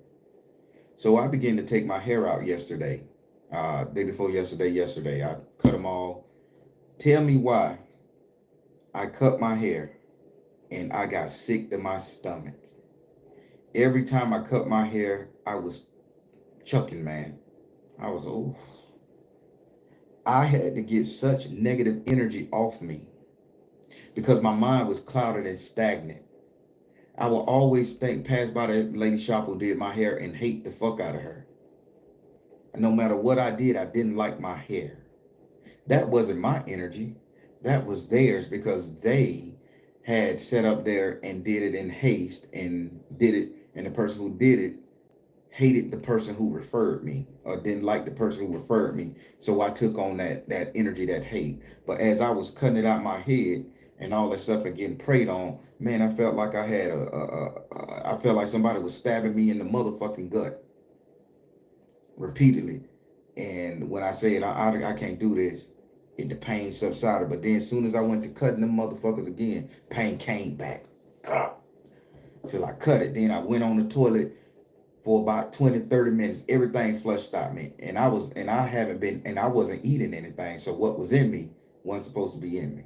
So I began to take my hair out yesterday. Day before yesterday. I cut them all. Tell me why I cut my hair and I got sick to my stomach. Every time I cut my hair, I was chucking, man. I was, oh. I had to get such negative energy off me because my mind was clouded and stagnant. I will always pass by the lady shop who did my hair and hate the fuck out of her. No matter what I did, I didn't like my hair. That wasn't my energy. That was theirs because they had set up there and did it in haste and did it. And the person who did it hated the person who referred me or didn't like the person who referred me. So I took on that energy, that hate. But as I was cutting it out my head and all that stuff and getting preyed on, man, I felt like I had I felt like somebody was stabbing me in the motherfucking gut repeatedly. And when I said I can't do this, the pain subsided. But then as soon as I went to cutting them motherfuckers again, pain came back. Till I cut it. Then I went on the toilet for about 20-30 minutes. Everything flushed out me. And I wasn't eating anything. So what was in me wasn't supposed to be in me.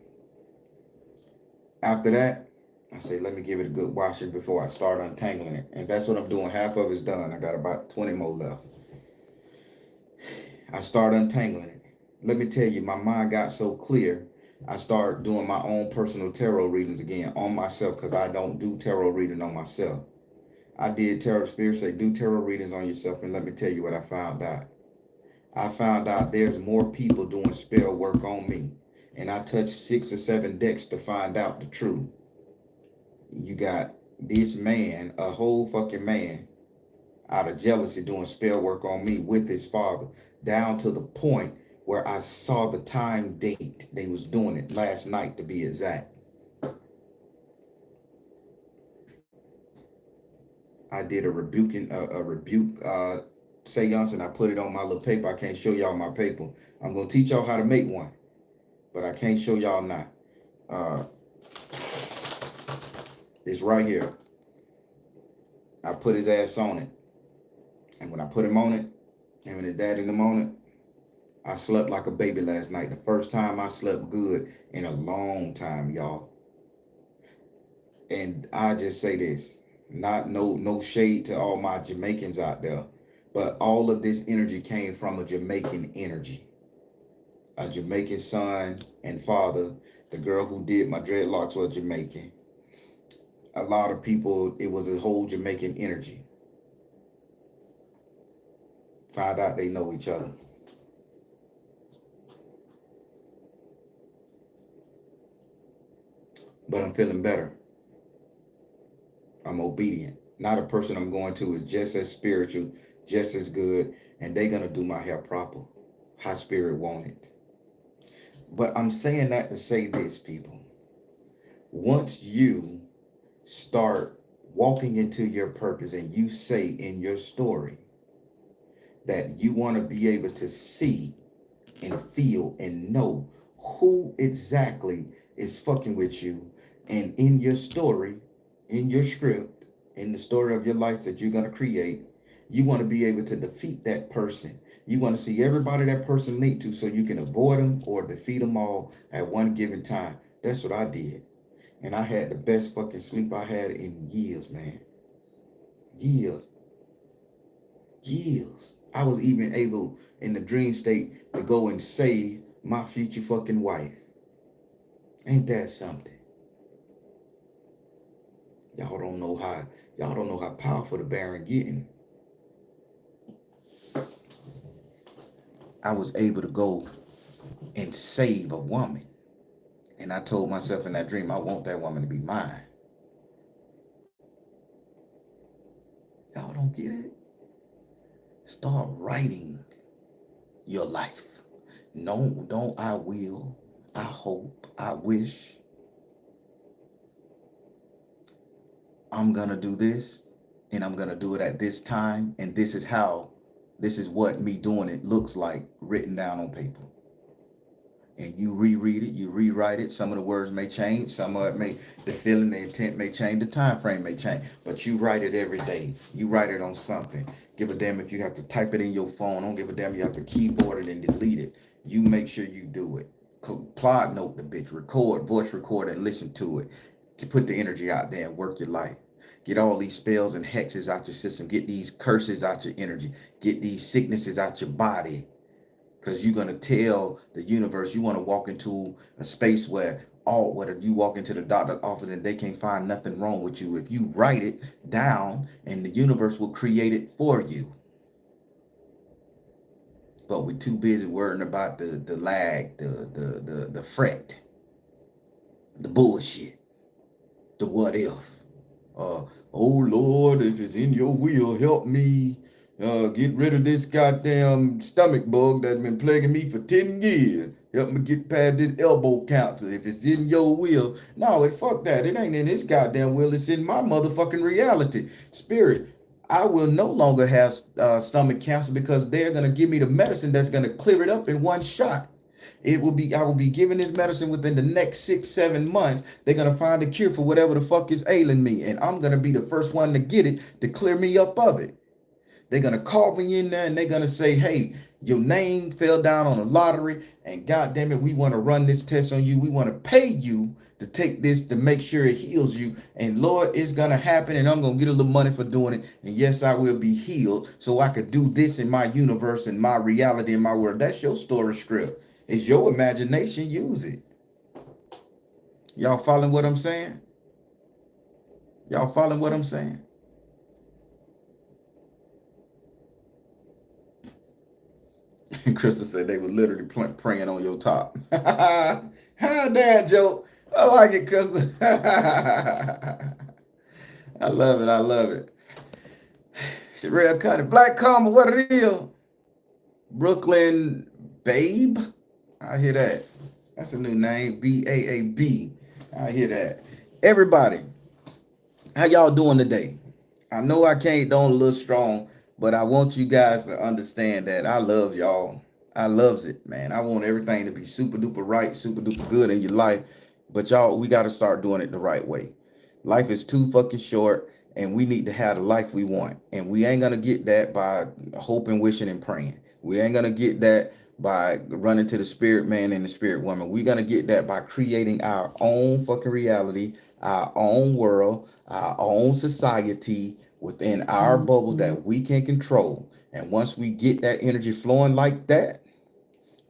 After that, I said, let me give it a good washing before I start untangling it. And that's what I'm doing. Half of it's done. I got about 20 more left. I start untangling it. Let me tell you, my mind got so clear, I start doing my own personal tarot readings again on myself because I don't do tarot reading on myself. I did tarot. Spirit say do tarot readings on yourself, and let me tell you what I found out. I found out there's more people doing spell work on me, and I touched 6 or 7 decks to find out the truth. You got this man, a whole fucking man, out of jealousy doing spell work on me with his father, down to the point where I saw the time date they was doing it, last night to be exact. I did a rebuke seance, and I put it on my little paper. I can't show y'all my paper. I'm gonna teach y'all how to make one, but I can't show y'all now. It's right here. I put his ass on it, and when I put him on it, him and his dad in him on it, I slept like a baby last night. The first time I slept good in a long time, y'all. And I just say this, not no shade to all my Jamaicans out there, but all of this energy came from a Jamaican energy. A Jamaican son and father. The girl who did my dreadlocks was Jamaican. A lot of people, it was a whole Jamaican energy. Found out they know each other. But I'm feeling better. I'm obedient. Not a person I'm going to is just as spiritual, just as good, and they're going to do my hair proper, how Spirit want it. But I'm saying that to say this, people. Once you start walking into your purpose, and you say in your story that you want to be able to see and feel and know who exactly is fucking with you. And in your story, in your script, in the story of your life that you're going to create, you want to be able to defeat that person. You want to see everybody that person linked to so you can avoid them or defeat them all at one given time. That's what I did. And I had the best fucking sleep I had in years, man. Years. Years. I was even able in the dream state to go and save my future fucking wife. Ain't that something? Y'all don't know how powerful the Baron getting. I was able to go and save a woman. And I told myself in that dream, I want that woman to be mine. Y'all don't get it? Start writing your life. No, don't I will, I hope, I wish. I'm gonna do this, and I'm gonna do it at this time, and this is what me doing it looks like written down on paper. And you reread it, you rewrite it. Some of the words may change, some of it may, the feeling, the intent may change, the time frame may change, but you write it every day. You write it on something. Give a damn if you have to type it in your phone. Don't give a damn you have to keyboard it and delete it. You make sure you do it. Plot note the bitch, record, voice record, and listen to it. Put the energy out there and work your life. Get all these spells and hexes out your system. Get these curses out your energy. Get these sicknesses out your body. Because you're going to tell the universe you want to walk into a space where whether you walk into the doctor's office and they can't find nothing wrong with you. If you write it down, and the universe will create it for you. But we're too busy worrying about the lag, the fret, the bullshit, the what if. Oh Lord, if it's in your will, help me get rid of this goddamn stomach bug that's been plaguing me for 10 years. Help me get past this elbow cancer. If it's in your will. No, fuck that. It ain't in his goddamn will. It's in my motherfucking reality. Spirit, I will no longer have stomach cancer because they're going to give me the medicine that's going to clear it up in one shot. I will be given this medicine within the next 6-7 months. They're gonna find a cure for whatever the fuck is ailing me, and I'm gonna be the first one to get it to clear me up of it. They're gonna call me in there and they're gonna say, hey, your name fell down on a lottery, and goddamn it, we want to run this test on you. We want to pay you to take this to make sure it heals you. And Lord, it's gonna happen, and I'm gonna get a little money for doing it. And yes, I will be healed, so I could do this in my universe and my reality and my world. That's your story script. It's your imagination. Use it. Y'all following what I'm saying? Y'all following what I'm saying? And Crystal said they were literally praying on your top. Dad joke. I like it, Crystal. I love it. I love it. Sherelle Cunning. Black Karma, what it is? Brooklyn Babe. I hear that. That's a new name. BAAB. I hear that. Everybody, how y'all doing today? I know I came down a little strong, but I want you guys to understand that I love y'all. I loves it, man. I want everything to be super duper right, super duper good in your life. But y'all, we got to start doing it the right way. Life is too fucking short, and we need to have the life we want. And we ain't gonna get that by hoping, wishing, and praying. We ain't gonna get that by running to the spirit man and the spirit woman. We're gonna get that by creating our own fucking reality, our own world, our own society within our bubble that we can control. And once we get that energy flowing like that,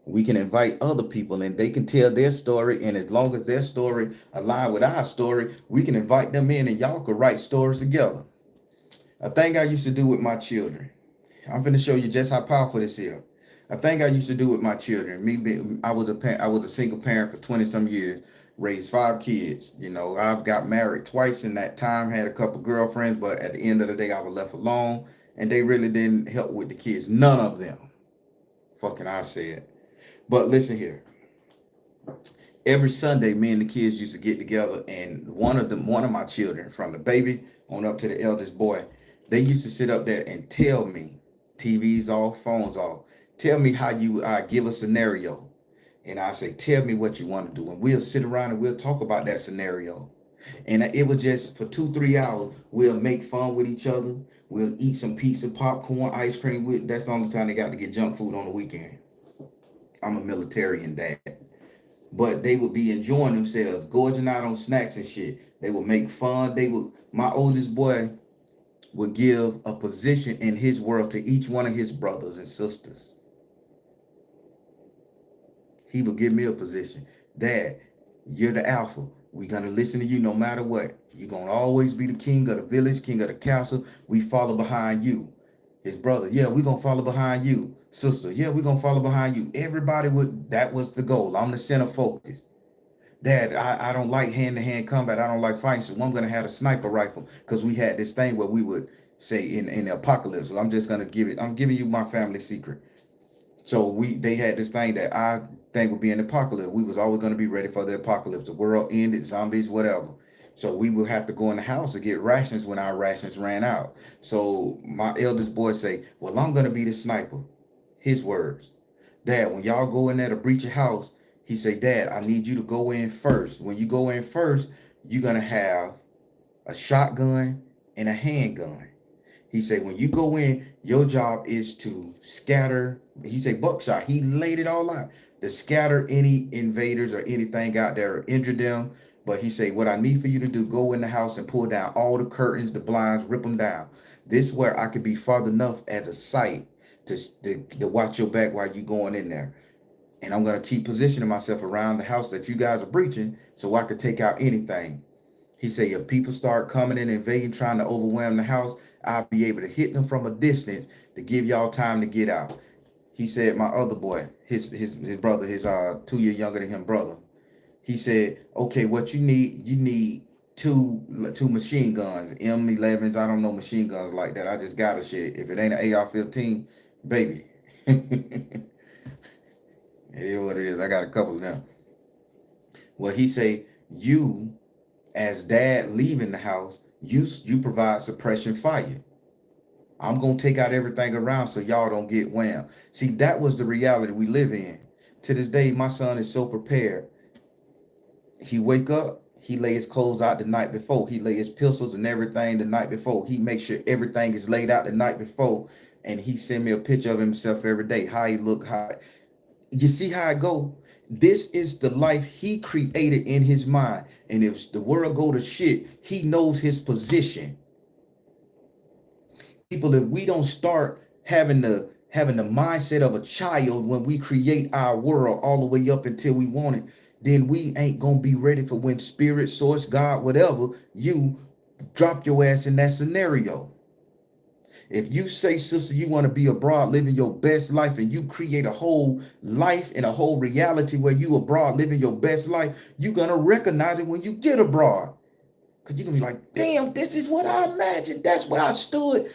we can invite other people and they can tell their story. And as long as their story align with our story, we can invite them in and y'all could write stories together. A thing I used to do with my children. I'm going to show you just how powerful this is. A thing I used to do with my children. I was a single parent for 20 some years, raised 5 kids. You know, I've got married twice in that time, had a couple girlfriends, but at the end of the day, I was left alone, and they really didn't help with the kids. None of them. Fucking I said. But listen here. Every Sunday, me and the kids used to get together, and one of my children, from the baby on up to the eldest boy, they used to sit up there and tell me, TVs off, phones off, tell me how you give a scenario, and I say, tell me what you want to do, and we'll sit around and we'll talk about that scenario. And it was just for 2, 3 hours. We'll make fun with each other. We'll eat some pizza, popcorn, ice cream. That's the only time they got to get junk food on the weekend. I'm a militarian dad. But they would be enjoying themselves, gorging out on snacks and shit. They would make fun. My oldest boy would give a position in his world to each one of his brothers and sisters. He would give me a position. Dad, you're the alpha. We're going to listen to you no matter what. You're going to always be the king of the village, king of the castle. We follow behind you. His brother, yeah, we're going to follow behind you. Sister, yeah, we're going to follow behind you. Everybody that was the goal. I'm the center focus. Dad, I don't like hand-to-hand combat. I don't like fighting. So I'm going to have a sniper rifle, because we had this thing where we would say in the apocalypse. So I'm just going to I'm giving you my family secret. So they had this thing that I think would be an apocalypse. We was always going to be ready for the apocalypse. The world ended, zombies, whatever. So we would have to go in the house to get rations when our rations ran out. So my eldest boy say, well, I'm going to be the sniper. His words. Dad, when y'all go in there to breach a house, he say, Dad, I need you to go in first. When you go in first, you're going to have a shotgun and a handgun. He said, when you go in, your job is to scatter. He said, buckshot. He laid it all out to scatter any invaders or anything out there or injure them. But he said, what I need for you to do, go in the house and pull down all the curtains, the blinds, rip them down. This is where I could be far enough as a sight to watch your back while you going in there. And I'm going to keep positioning myself around the house that you guys are breaching so I could take out anything. He said, if people start coming in, invading, trying to overwhelm the house, I'll be able to hit them from a distance to give y'all time to get out. He said, my other boy, his brother, his 2 year younger than him brother, he said, okay, what you need two machine guns, M11s. I don't know machine guns like that. I just got a shit. If it ain't an AR-15, baby. It is what it is. I got a couple of them. Well, he say, you as dad leaving the house, you provide suppression fire. I'm gonna take out everything around so y'all don't get whammed. See, that was the reality we live in. To this day, my son is so prepared. He wake up, he lay his clothes out the night before. He lay his pistols and everything the night before. He makes sure everything is laid out the night before, and he send me a picture of himself every day. How he look, how you see how it go. This is the life he created in his mind. And if the world go to shit, he knows his position. People, if we don't start having the mindset of a child when we create our world all the way up until we want it, then we ain't gonna be ready for when spirit, source, God, whatever, you drop your ass in that scenario. If you say, sister, you want to be abroad living your best life, and you create a whole life and a whole reality where you abroad living your best life, you're going to recognize it when you get abroad. Because you're going to be like, damn, this is what I imagined. That's where I stood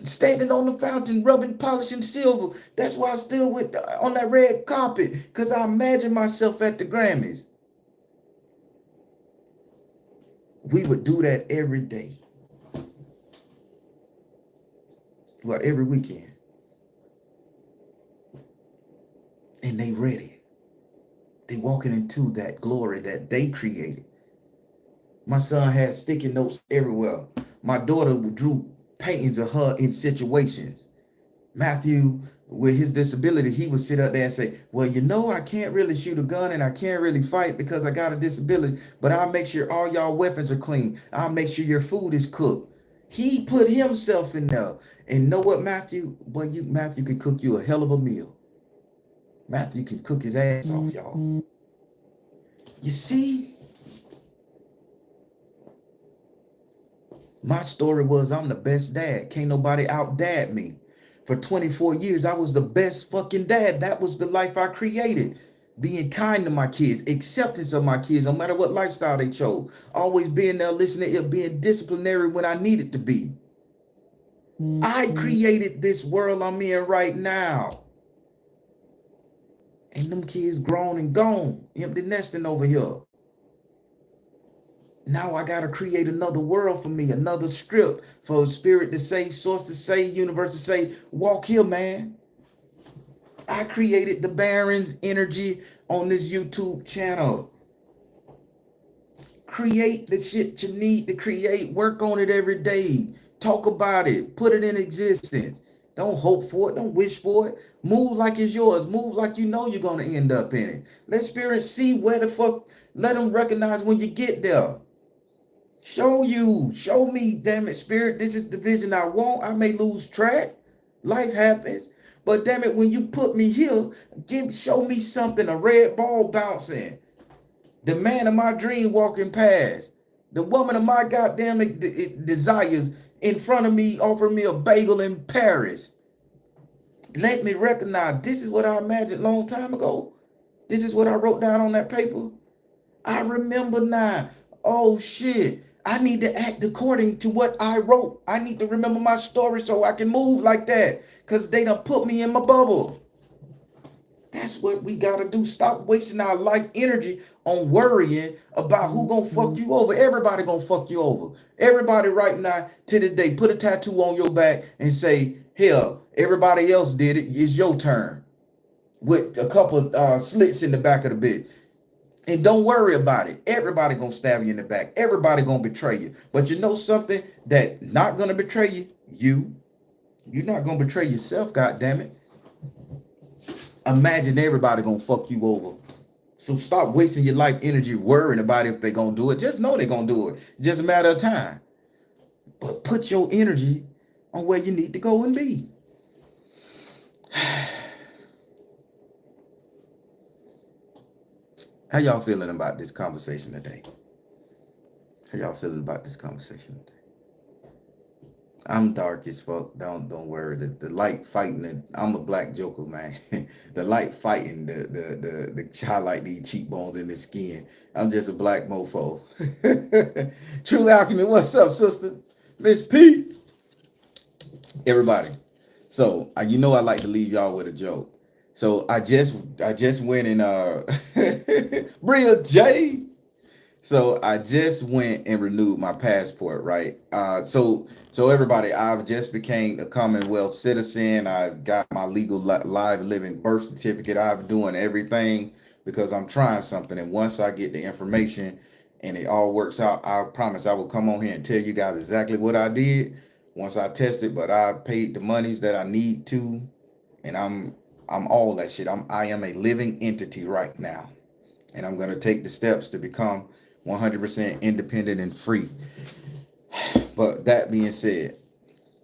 standing on the fountain, rubbing, polishing silver. That's why I stood on that red carpet, because I imagined myself at the Grammys. We would do that every day. Well, every weekend. And they ready. They walking into that glory that they created. My son had sticky notes everywhere. My daughter drew paintings of her in situations. Matthew, with his disability, he would sit up there and say, well, I can't really shoot a gun and I can't really fight because I got a disability, but I'll make sure all y'all weapons are clean. I'll make sure your food is cooked. He put himself in there. And know what, Matthew? Boy, Matthew could cook you a hell of a meal. Matthew can cook his ass off, y'all. You see? My story was I'm the best dad. Can't nobody out dad me. For 24 years, I was the best fucking dad. That was the life I created. Being kind to my kids, acceptance of my kids, no matter what lifestyle they chose. Always being there, listening, being disciplinary when I needed to be. I created this world I'm in right now. And them kids grown and gone, empty nesting over here. Now I gotta create another world for me, another script for spirit to say, source to say, universe to say, walk here, man. I created the Baron's energy on this YouTube channel. Create the shit you need to create. Work on it every day. Talk about it. Put it in existence. Don't hope for it. Don't wish for it. Move like it's yours. Move like you know you're going to end up in it. Let spirit see where the fuck. Let them recognize when you get there. Show you. Show me, damn it, spirit. This is the vision I want. I may lose track. Life happens. But damn it, when you put me here, show me something. A red ball bouncing. The man of my dream walking past. The woman of my goddamn desires in front of me offering me a bagel in Paris. Let me recognize this is what I imagined a long time ago. This is what I wrote down on that paper. I remember now. Oh shit. I need to act according to what I wrote. I need to remember my story so I can move like that. Because they done put me in my bubble. That's what we gotta do. Stop wasting our life energy on worrying about who gonna fuck you over. Everybody gonna fuck you over. Everybody right now to this day, put a tattoo on your back and say, hell, everybody else did it. It's your turn. With a couple of slits in the back of the bed. And don't worry about it. Everybody gonna stab you in the back. Everybody gonna betray you. But you know something that not gonna betray you? You're not gonna betray yourself, god damn it. Imagine everybody gonna fuck you over. So stop wasting your life energy worrying about if they gonna do it. Just know they gonna do it. Just a matter of time. But put your energy on where you need to go and be. How y'all feeling about this conversation today? How y'all feeling about this conversation today? I'm dark as fuck. Don't worry. The light fighting. I'm a black joker, man. The light fighting the highlight these cheekbones in the skin. I'm just a black mofo. True Alchemy. What's up, sister? Miss P. Everybody. So you know I like to leave y'all with a joke. So I just went and Bria J. So I just went and renewed my passport, right? So everybody, I've just became a Commonwealth citizen. I've got my legal live living birth certificate. I've doing everything because I'm trying something. And once I get the information and it all works out, I promise I will come on here and tell you guys exactly what I did once I tested. But I paid the monies that I need to, and I'm all that shit. I am a living entity right now, and I'm gonna take the steps to become 100% independent and free. But that being said,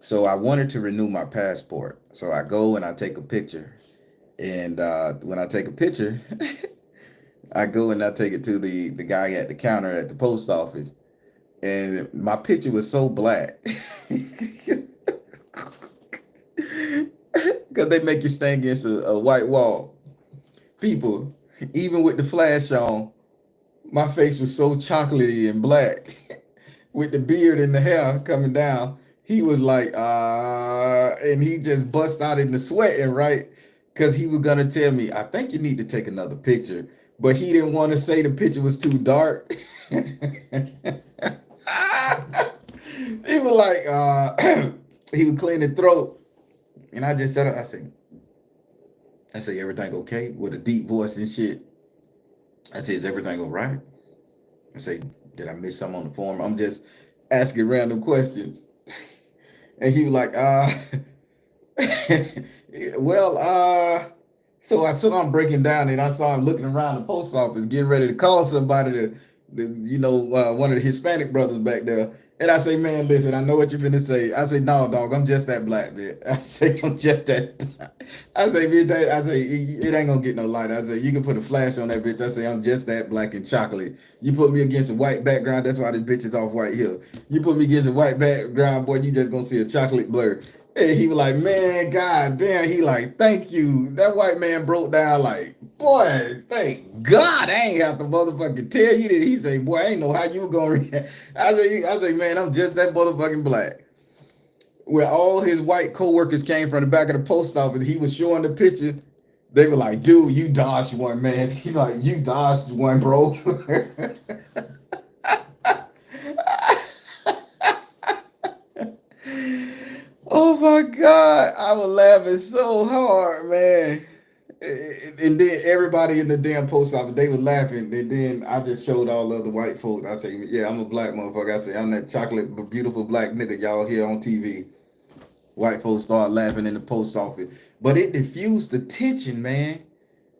so I wanted to renew my passport. So I go and I take a picture. And when I take a picture, I go and I take it to the guy at the counter at the post office. And my picture was so black. Because they make you stand against a white wall. People, even with the flash on, my face was so chocolatey and black with the beard and the hair coming down. He was like, and he just bust out in the sweating, right? Because he was going to tell me, I think you need to take another picture. But he didn't want to say the picture was too dark. He was like, he was clearing his throat. And I just said, I said, everything okay? With a deep voice and shit. I said, is everything all right? I say, did I miss something on the form? I'm just asking random questions. And he was like, well, so I saw him breaking down and I saw him looking around the post office, getting ready to call somebody one of the Hispanic brothers back there. And I say, man, listen, I know what you're finna say. I say, no, dog, I'm just that black, man. I say, I'm just that. I say, it ain't gonna get no light. I say, you can put a flash on that bitch. I say, I'm just that black and chocolate. You put me against a white background, that's why this bitch is off white here. You put me against a white background, boy, you just gonna see a chocolate blur. And he was like, man, god damn. He like, thank you. That white man broke down like, boy, thank God I ain't have to motherfucking tell you that. He say, boy, I ain't know how you gonna react. I say, man, I'm just that motherfucking black. Where all his white co-workers came from the back of the post office, he was showing the picture They were like, dude, you dodged one, man. He's like, you dodged one, bro. Oh my God. I was laughing so hard, man. And then everybody in the damn post office, they were laughing. And then I just showed all the other white folks. I say, yeah, I'm a black motherfucker. I say, I'm that chocolate, beautiful black nigga y'all hear on TV. White folks start laughing in the post office. But it diffused the tension, man.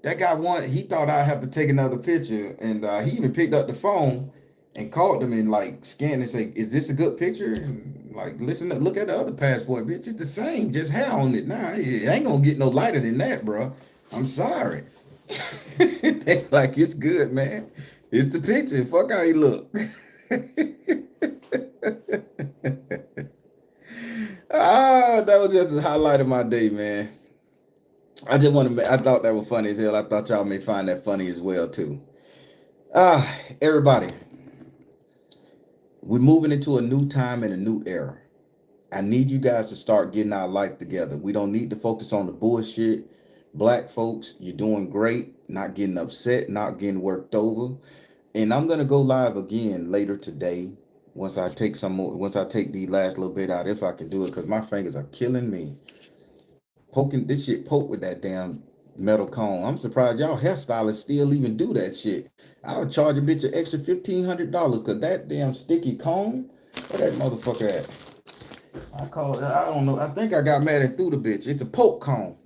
That guy he thought I'd have to take another picture. And he even picked up the phone and called them and like scanned and say, is this a good picture? And, like, listen, look at the other passport, bitch. It's the same. Just hair on it. Nah, it ain't gonna get no lighter than that, bro. I'm sorry. They like, it's good, man. It's the picture. Fuck how he look. That was just the highlight of my day, man. I thought that was funny as hell. I thought y'all may find that funny as well, too. Everybody, we're moving into a new time and a new era. I need you guys to start getting our life together. We don't need to focus on the bullshit. Black folks, you're doing great. Not getting upset, not getting worked over. And I'm gonna go live again later today. Once I take some more, once I take the last little bit out, if I can do it, because my fingers are killing me. Poking this shit poke with that damn metal cone. I'm surprised y'all hairstylists still even do that shit. I would charge a bitch an extra $1,500 because that damn sticky cone. Where that motherfucker at? I don't know. I think I got mad and threw the bitch. It's a poke cone.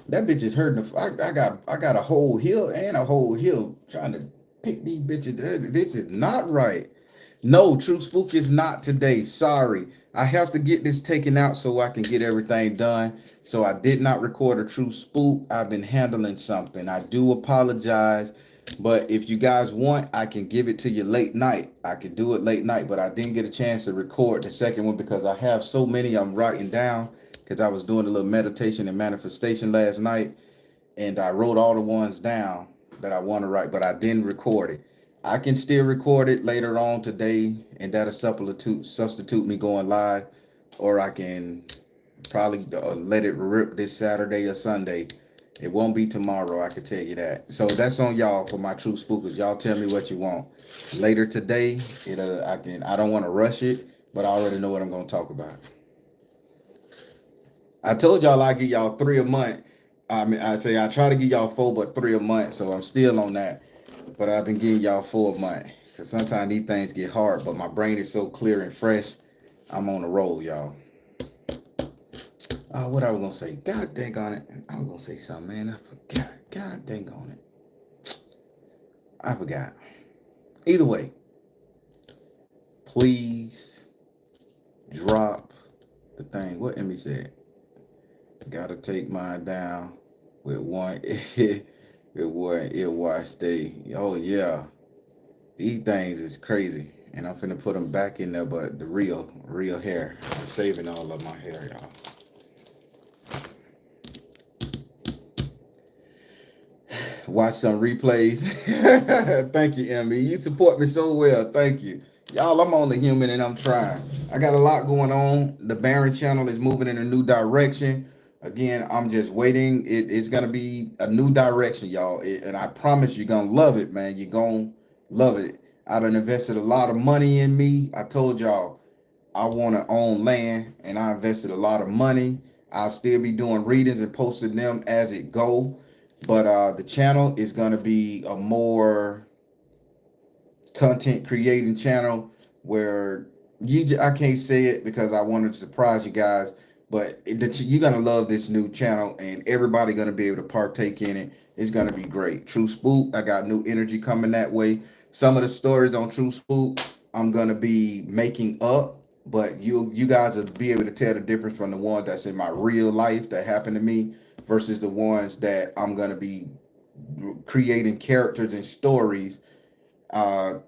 That bitch is hurting. I got a whole hill and a whole hill trying to pick these bitches. This is not right. No, True Spook is not today. Sorry. I have to get this taken out so I can get everything done. So I did not record a True Spook. I've been handling something. I do apologize. But if you guys want, I can give it to you late night. I could do it late night, but I didn't get a chance to record the second one because I have so many I'm writing down because I was doing a little meditation and manifestation last night and I wrote all the ones down that I want to write, but I didn't record it. I can still record it later on today, and that'll substitute me going live, or I can probably let it rip this Saturday or Sunday. It won't be tomorrow, I can tell you that. So that's on y'all for my true spookers. Y'all tell me what you want. Later today, I don't want to rush it, but I already know what I'm gonna talk about. I told y'all I give y'all 3 a month. I mean, I say I try to give y'all 4, but 3 a month. So I'm still on that. But I've been giving y'all 4 a month. Cause sometimes these things get hard, but my brain is so clear and fresh. I'm on the roll, y'all. What I was gonna say? God dang on it! I was gonna say something, man. I forgot. God dang on it! I forgot. Either way, please drop the thing. What Emmy said. Gotta take mine down with one with one earwash day. Oh yeah, these things is crazy, and I'm finna put them back in there. But the real hair. I'm saving all of my hair, y'all. Watch some replays. Thank you, Emmy. You support me so well. Thank you. Y'all, I'm only human and I'm trying. I got a lot going on. The Baron channel is moving in a new direction. Again, I'm just waiting. It's going to be a new direction, y'all. And I promise you're going to love it, man. You're going to love it. I done invested a lot of money in me. I told y'all I want to own land and I invested a lot of money. I'll still be doing readings and posting them as it go. But the channel is going to be a more content creating channel where I can't say it because I wanted to surprise you guys, but you're gonna love this new channel and everybody gonna be able to partake in it. It's gonna be great. True Spook, I got new energy coming that way. Some of the stories on True Spook I'm gonna be making up, but you guys will be able to tell the difference from the ones that's in my real life that happened to me versus the ones that I'm gonna be creating characters and stories uh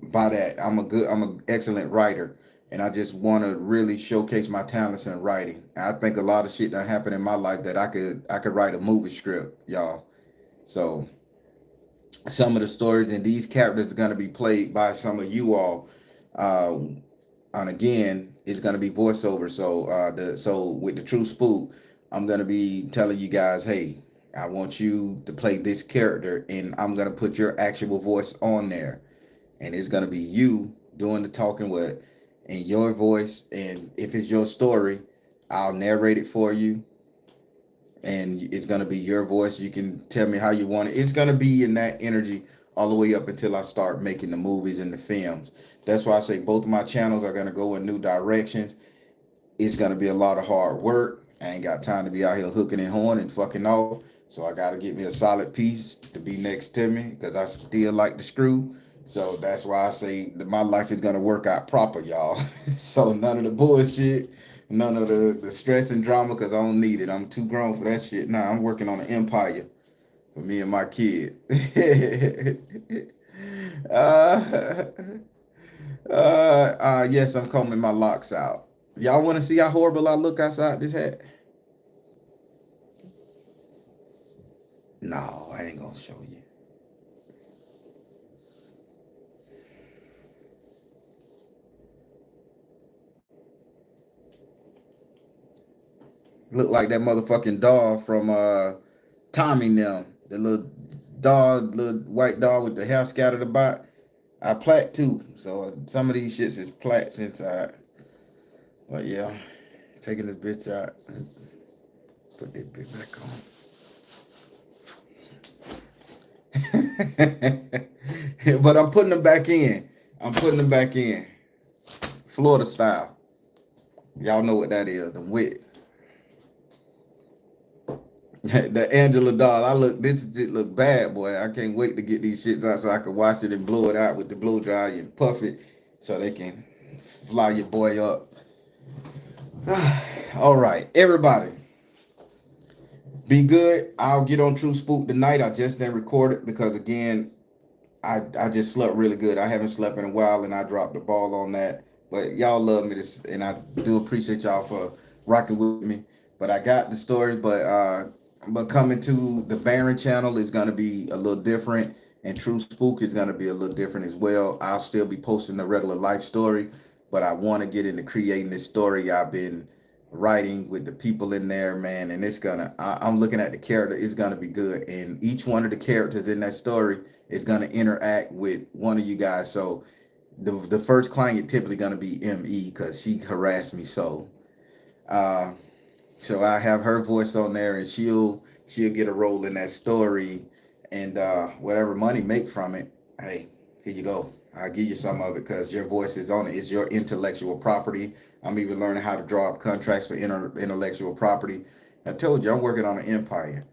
by that. I'm an excellent writer and I just want to really showcase my talents in writing. I think a lot of shit that happened in my life that I could write a movie script, y'all. So some of the stories and these characters are going to be played by some of you all. uh and again, it's going to be voiceover. So with the True Spook, I'm going to be telling you guys, hey, I want you to play this character, and I'm gonna put your actual voice on there, and it's gonna be you doing the talking with in your voice. And if it's your story, I'll narrate it for you, and it's gonna be your voice. You can tell me how you want it. It's gonna be in that energy all the way up until I start making the movies and the films. That's why I say both of my channels are gonna go in new directions. It's gonna be a lot of hard work. I ain't got time to be out here hooking and horn and fucking off. So I gotta get me a solid piece to be next to me because I still like the screw. So that's why I say that my life is gonna work out proper, y'all. So none of the bullshit, none of the stress and drama, because I don't need it. I'm too grown for that shit. Nah, I'm working on an empire for me and my kid. uh, yes, I'm combing my locks out. Y'all want to see how horrible I look outside this hat? No, I ain't gonna show you. Look like that motherfucking dog from Tommy now. The little dog, little white dog with the hair scattered about. I plait too, so some of these shits is plaits inside. But yeah, taking the bitch out. Put that bitch back on. But I'm putting them back in. I'm putting them back in. Florida style. Y'all know what that is. The wet. The Angela doll. This shit look bad, boy. I can't wait to get these shits out so I can wash it and blow it out with the blow dryer and puff it so they can fly your boy up. All right, everybody. Be good. I'll get on True Spook tonight. I just didn't record it because again, I just slept really good. I haven't slept in a while and I dropped the ball on that. But y'all love me this and I do appreciate y'all for rocking with me. But I got the story, but coming to the Baron channel is gonna be a little different and True Spook is gonna be a little different as well. I'll still be posting a regular life story, but I want to get into creating this story I've been writing with the people in there, man, and I'm looking at the character. It's gonna be good, and each one of the characters in that story is gonna interact with one of you guys. So the first client typically gonna be ME because she harassed me uh so I have her voice on there, and she'll get a role in that story, and whatever money make from it, hey, here you go. I'll give you some of it because your voice is on it. It's your intellectual property. I'm even learning how to draw up contracts for intellectual property. I told you I'm working on an empire.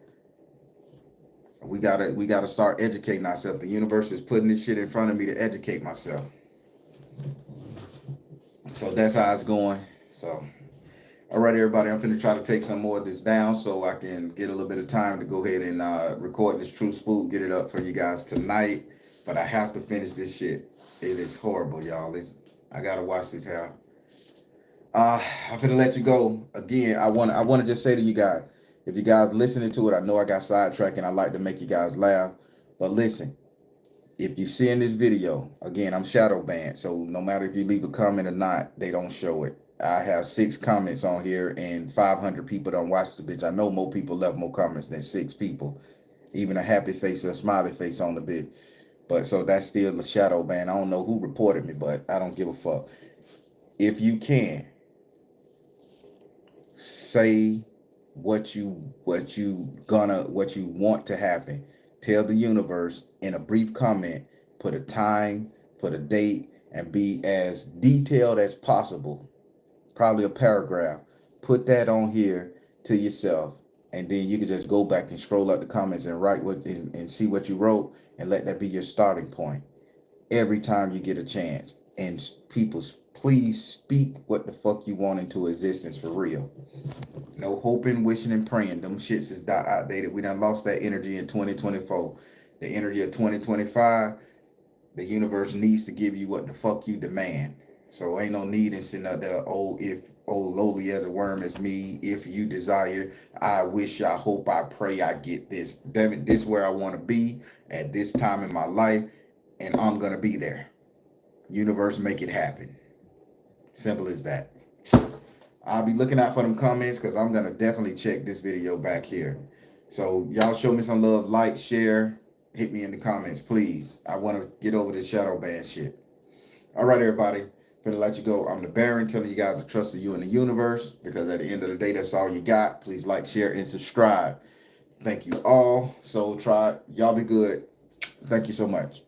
We gotta start educating ourselves. The universe is putting this shit in front of me to educate myself. So that's how it's going. So all right, everybody, I'm going to try to take some more of this down so I can get a little bit of time to go ahead and record this True Spook, get it up for you guys tonight. But I have to finish this shit. It is horrible, y'all. I got to watch this hair. I'm going to let you go. Again, I want to just say to you guys, if you guys listening to it, I know I got sidetracked and I like to make you guys laugh. But listen, if you see in this video, again, I'm shadow banned. So no matter if you leave a comment or not, they don't show it. I have 6 comments on here and 500 people don't watch the bitch. I know more people left more comments than 6 people. Even a happy face or a smiley face on the bitch. But so that's still the shadow ban. I don't know who reported me, but I don't give a fuck. If you can, say what you want to happen. Tell the universe in a brief comment, put a time, put a date, and be as detailed as possible. Probably a paragraph. Put that on here to yourself, and then you can just go back and scroll up the comments and write and see what you wrote, and let that be your starting point every time you get a chance. And people, please speak what the fuck you want into existence for real. No hoping, wishing, and praying. Them shits is outdated. We done lost that energy in 2024. The energy of 2025, the universe needs to give you what the fuck you demand. So ain't no need in sitting out there, lowly as a worm is me, if you desire, I wish, I hope, I pray I get this. Damn it, this is where I want to be at this time in my life, and I'm gonna be there. Universe, make it happen. Simple as that. I'll be looking out for them comments because I'm gonna definitely check this video back here. So y'all show me some love, like, share, hit me in the comments, please. I want to get over this shadow ban shit. All right, everybody. Gonna let you go. I'm the Baron telling you guys to trust you in the universe, because at the end of the day, that's all you got. Please like, share, and subscribe. Thank you all. Soul Tribe. Y'all be good. Thank you so much.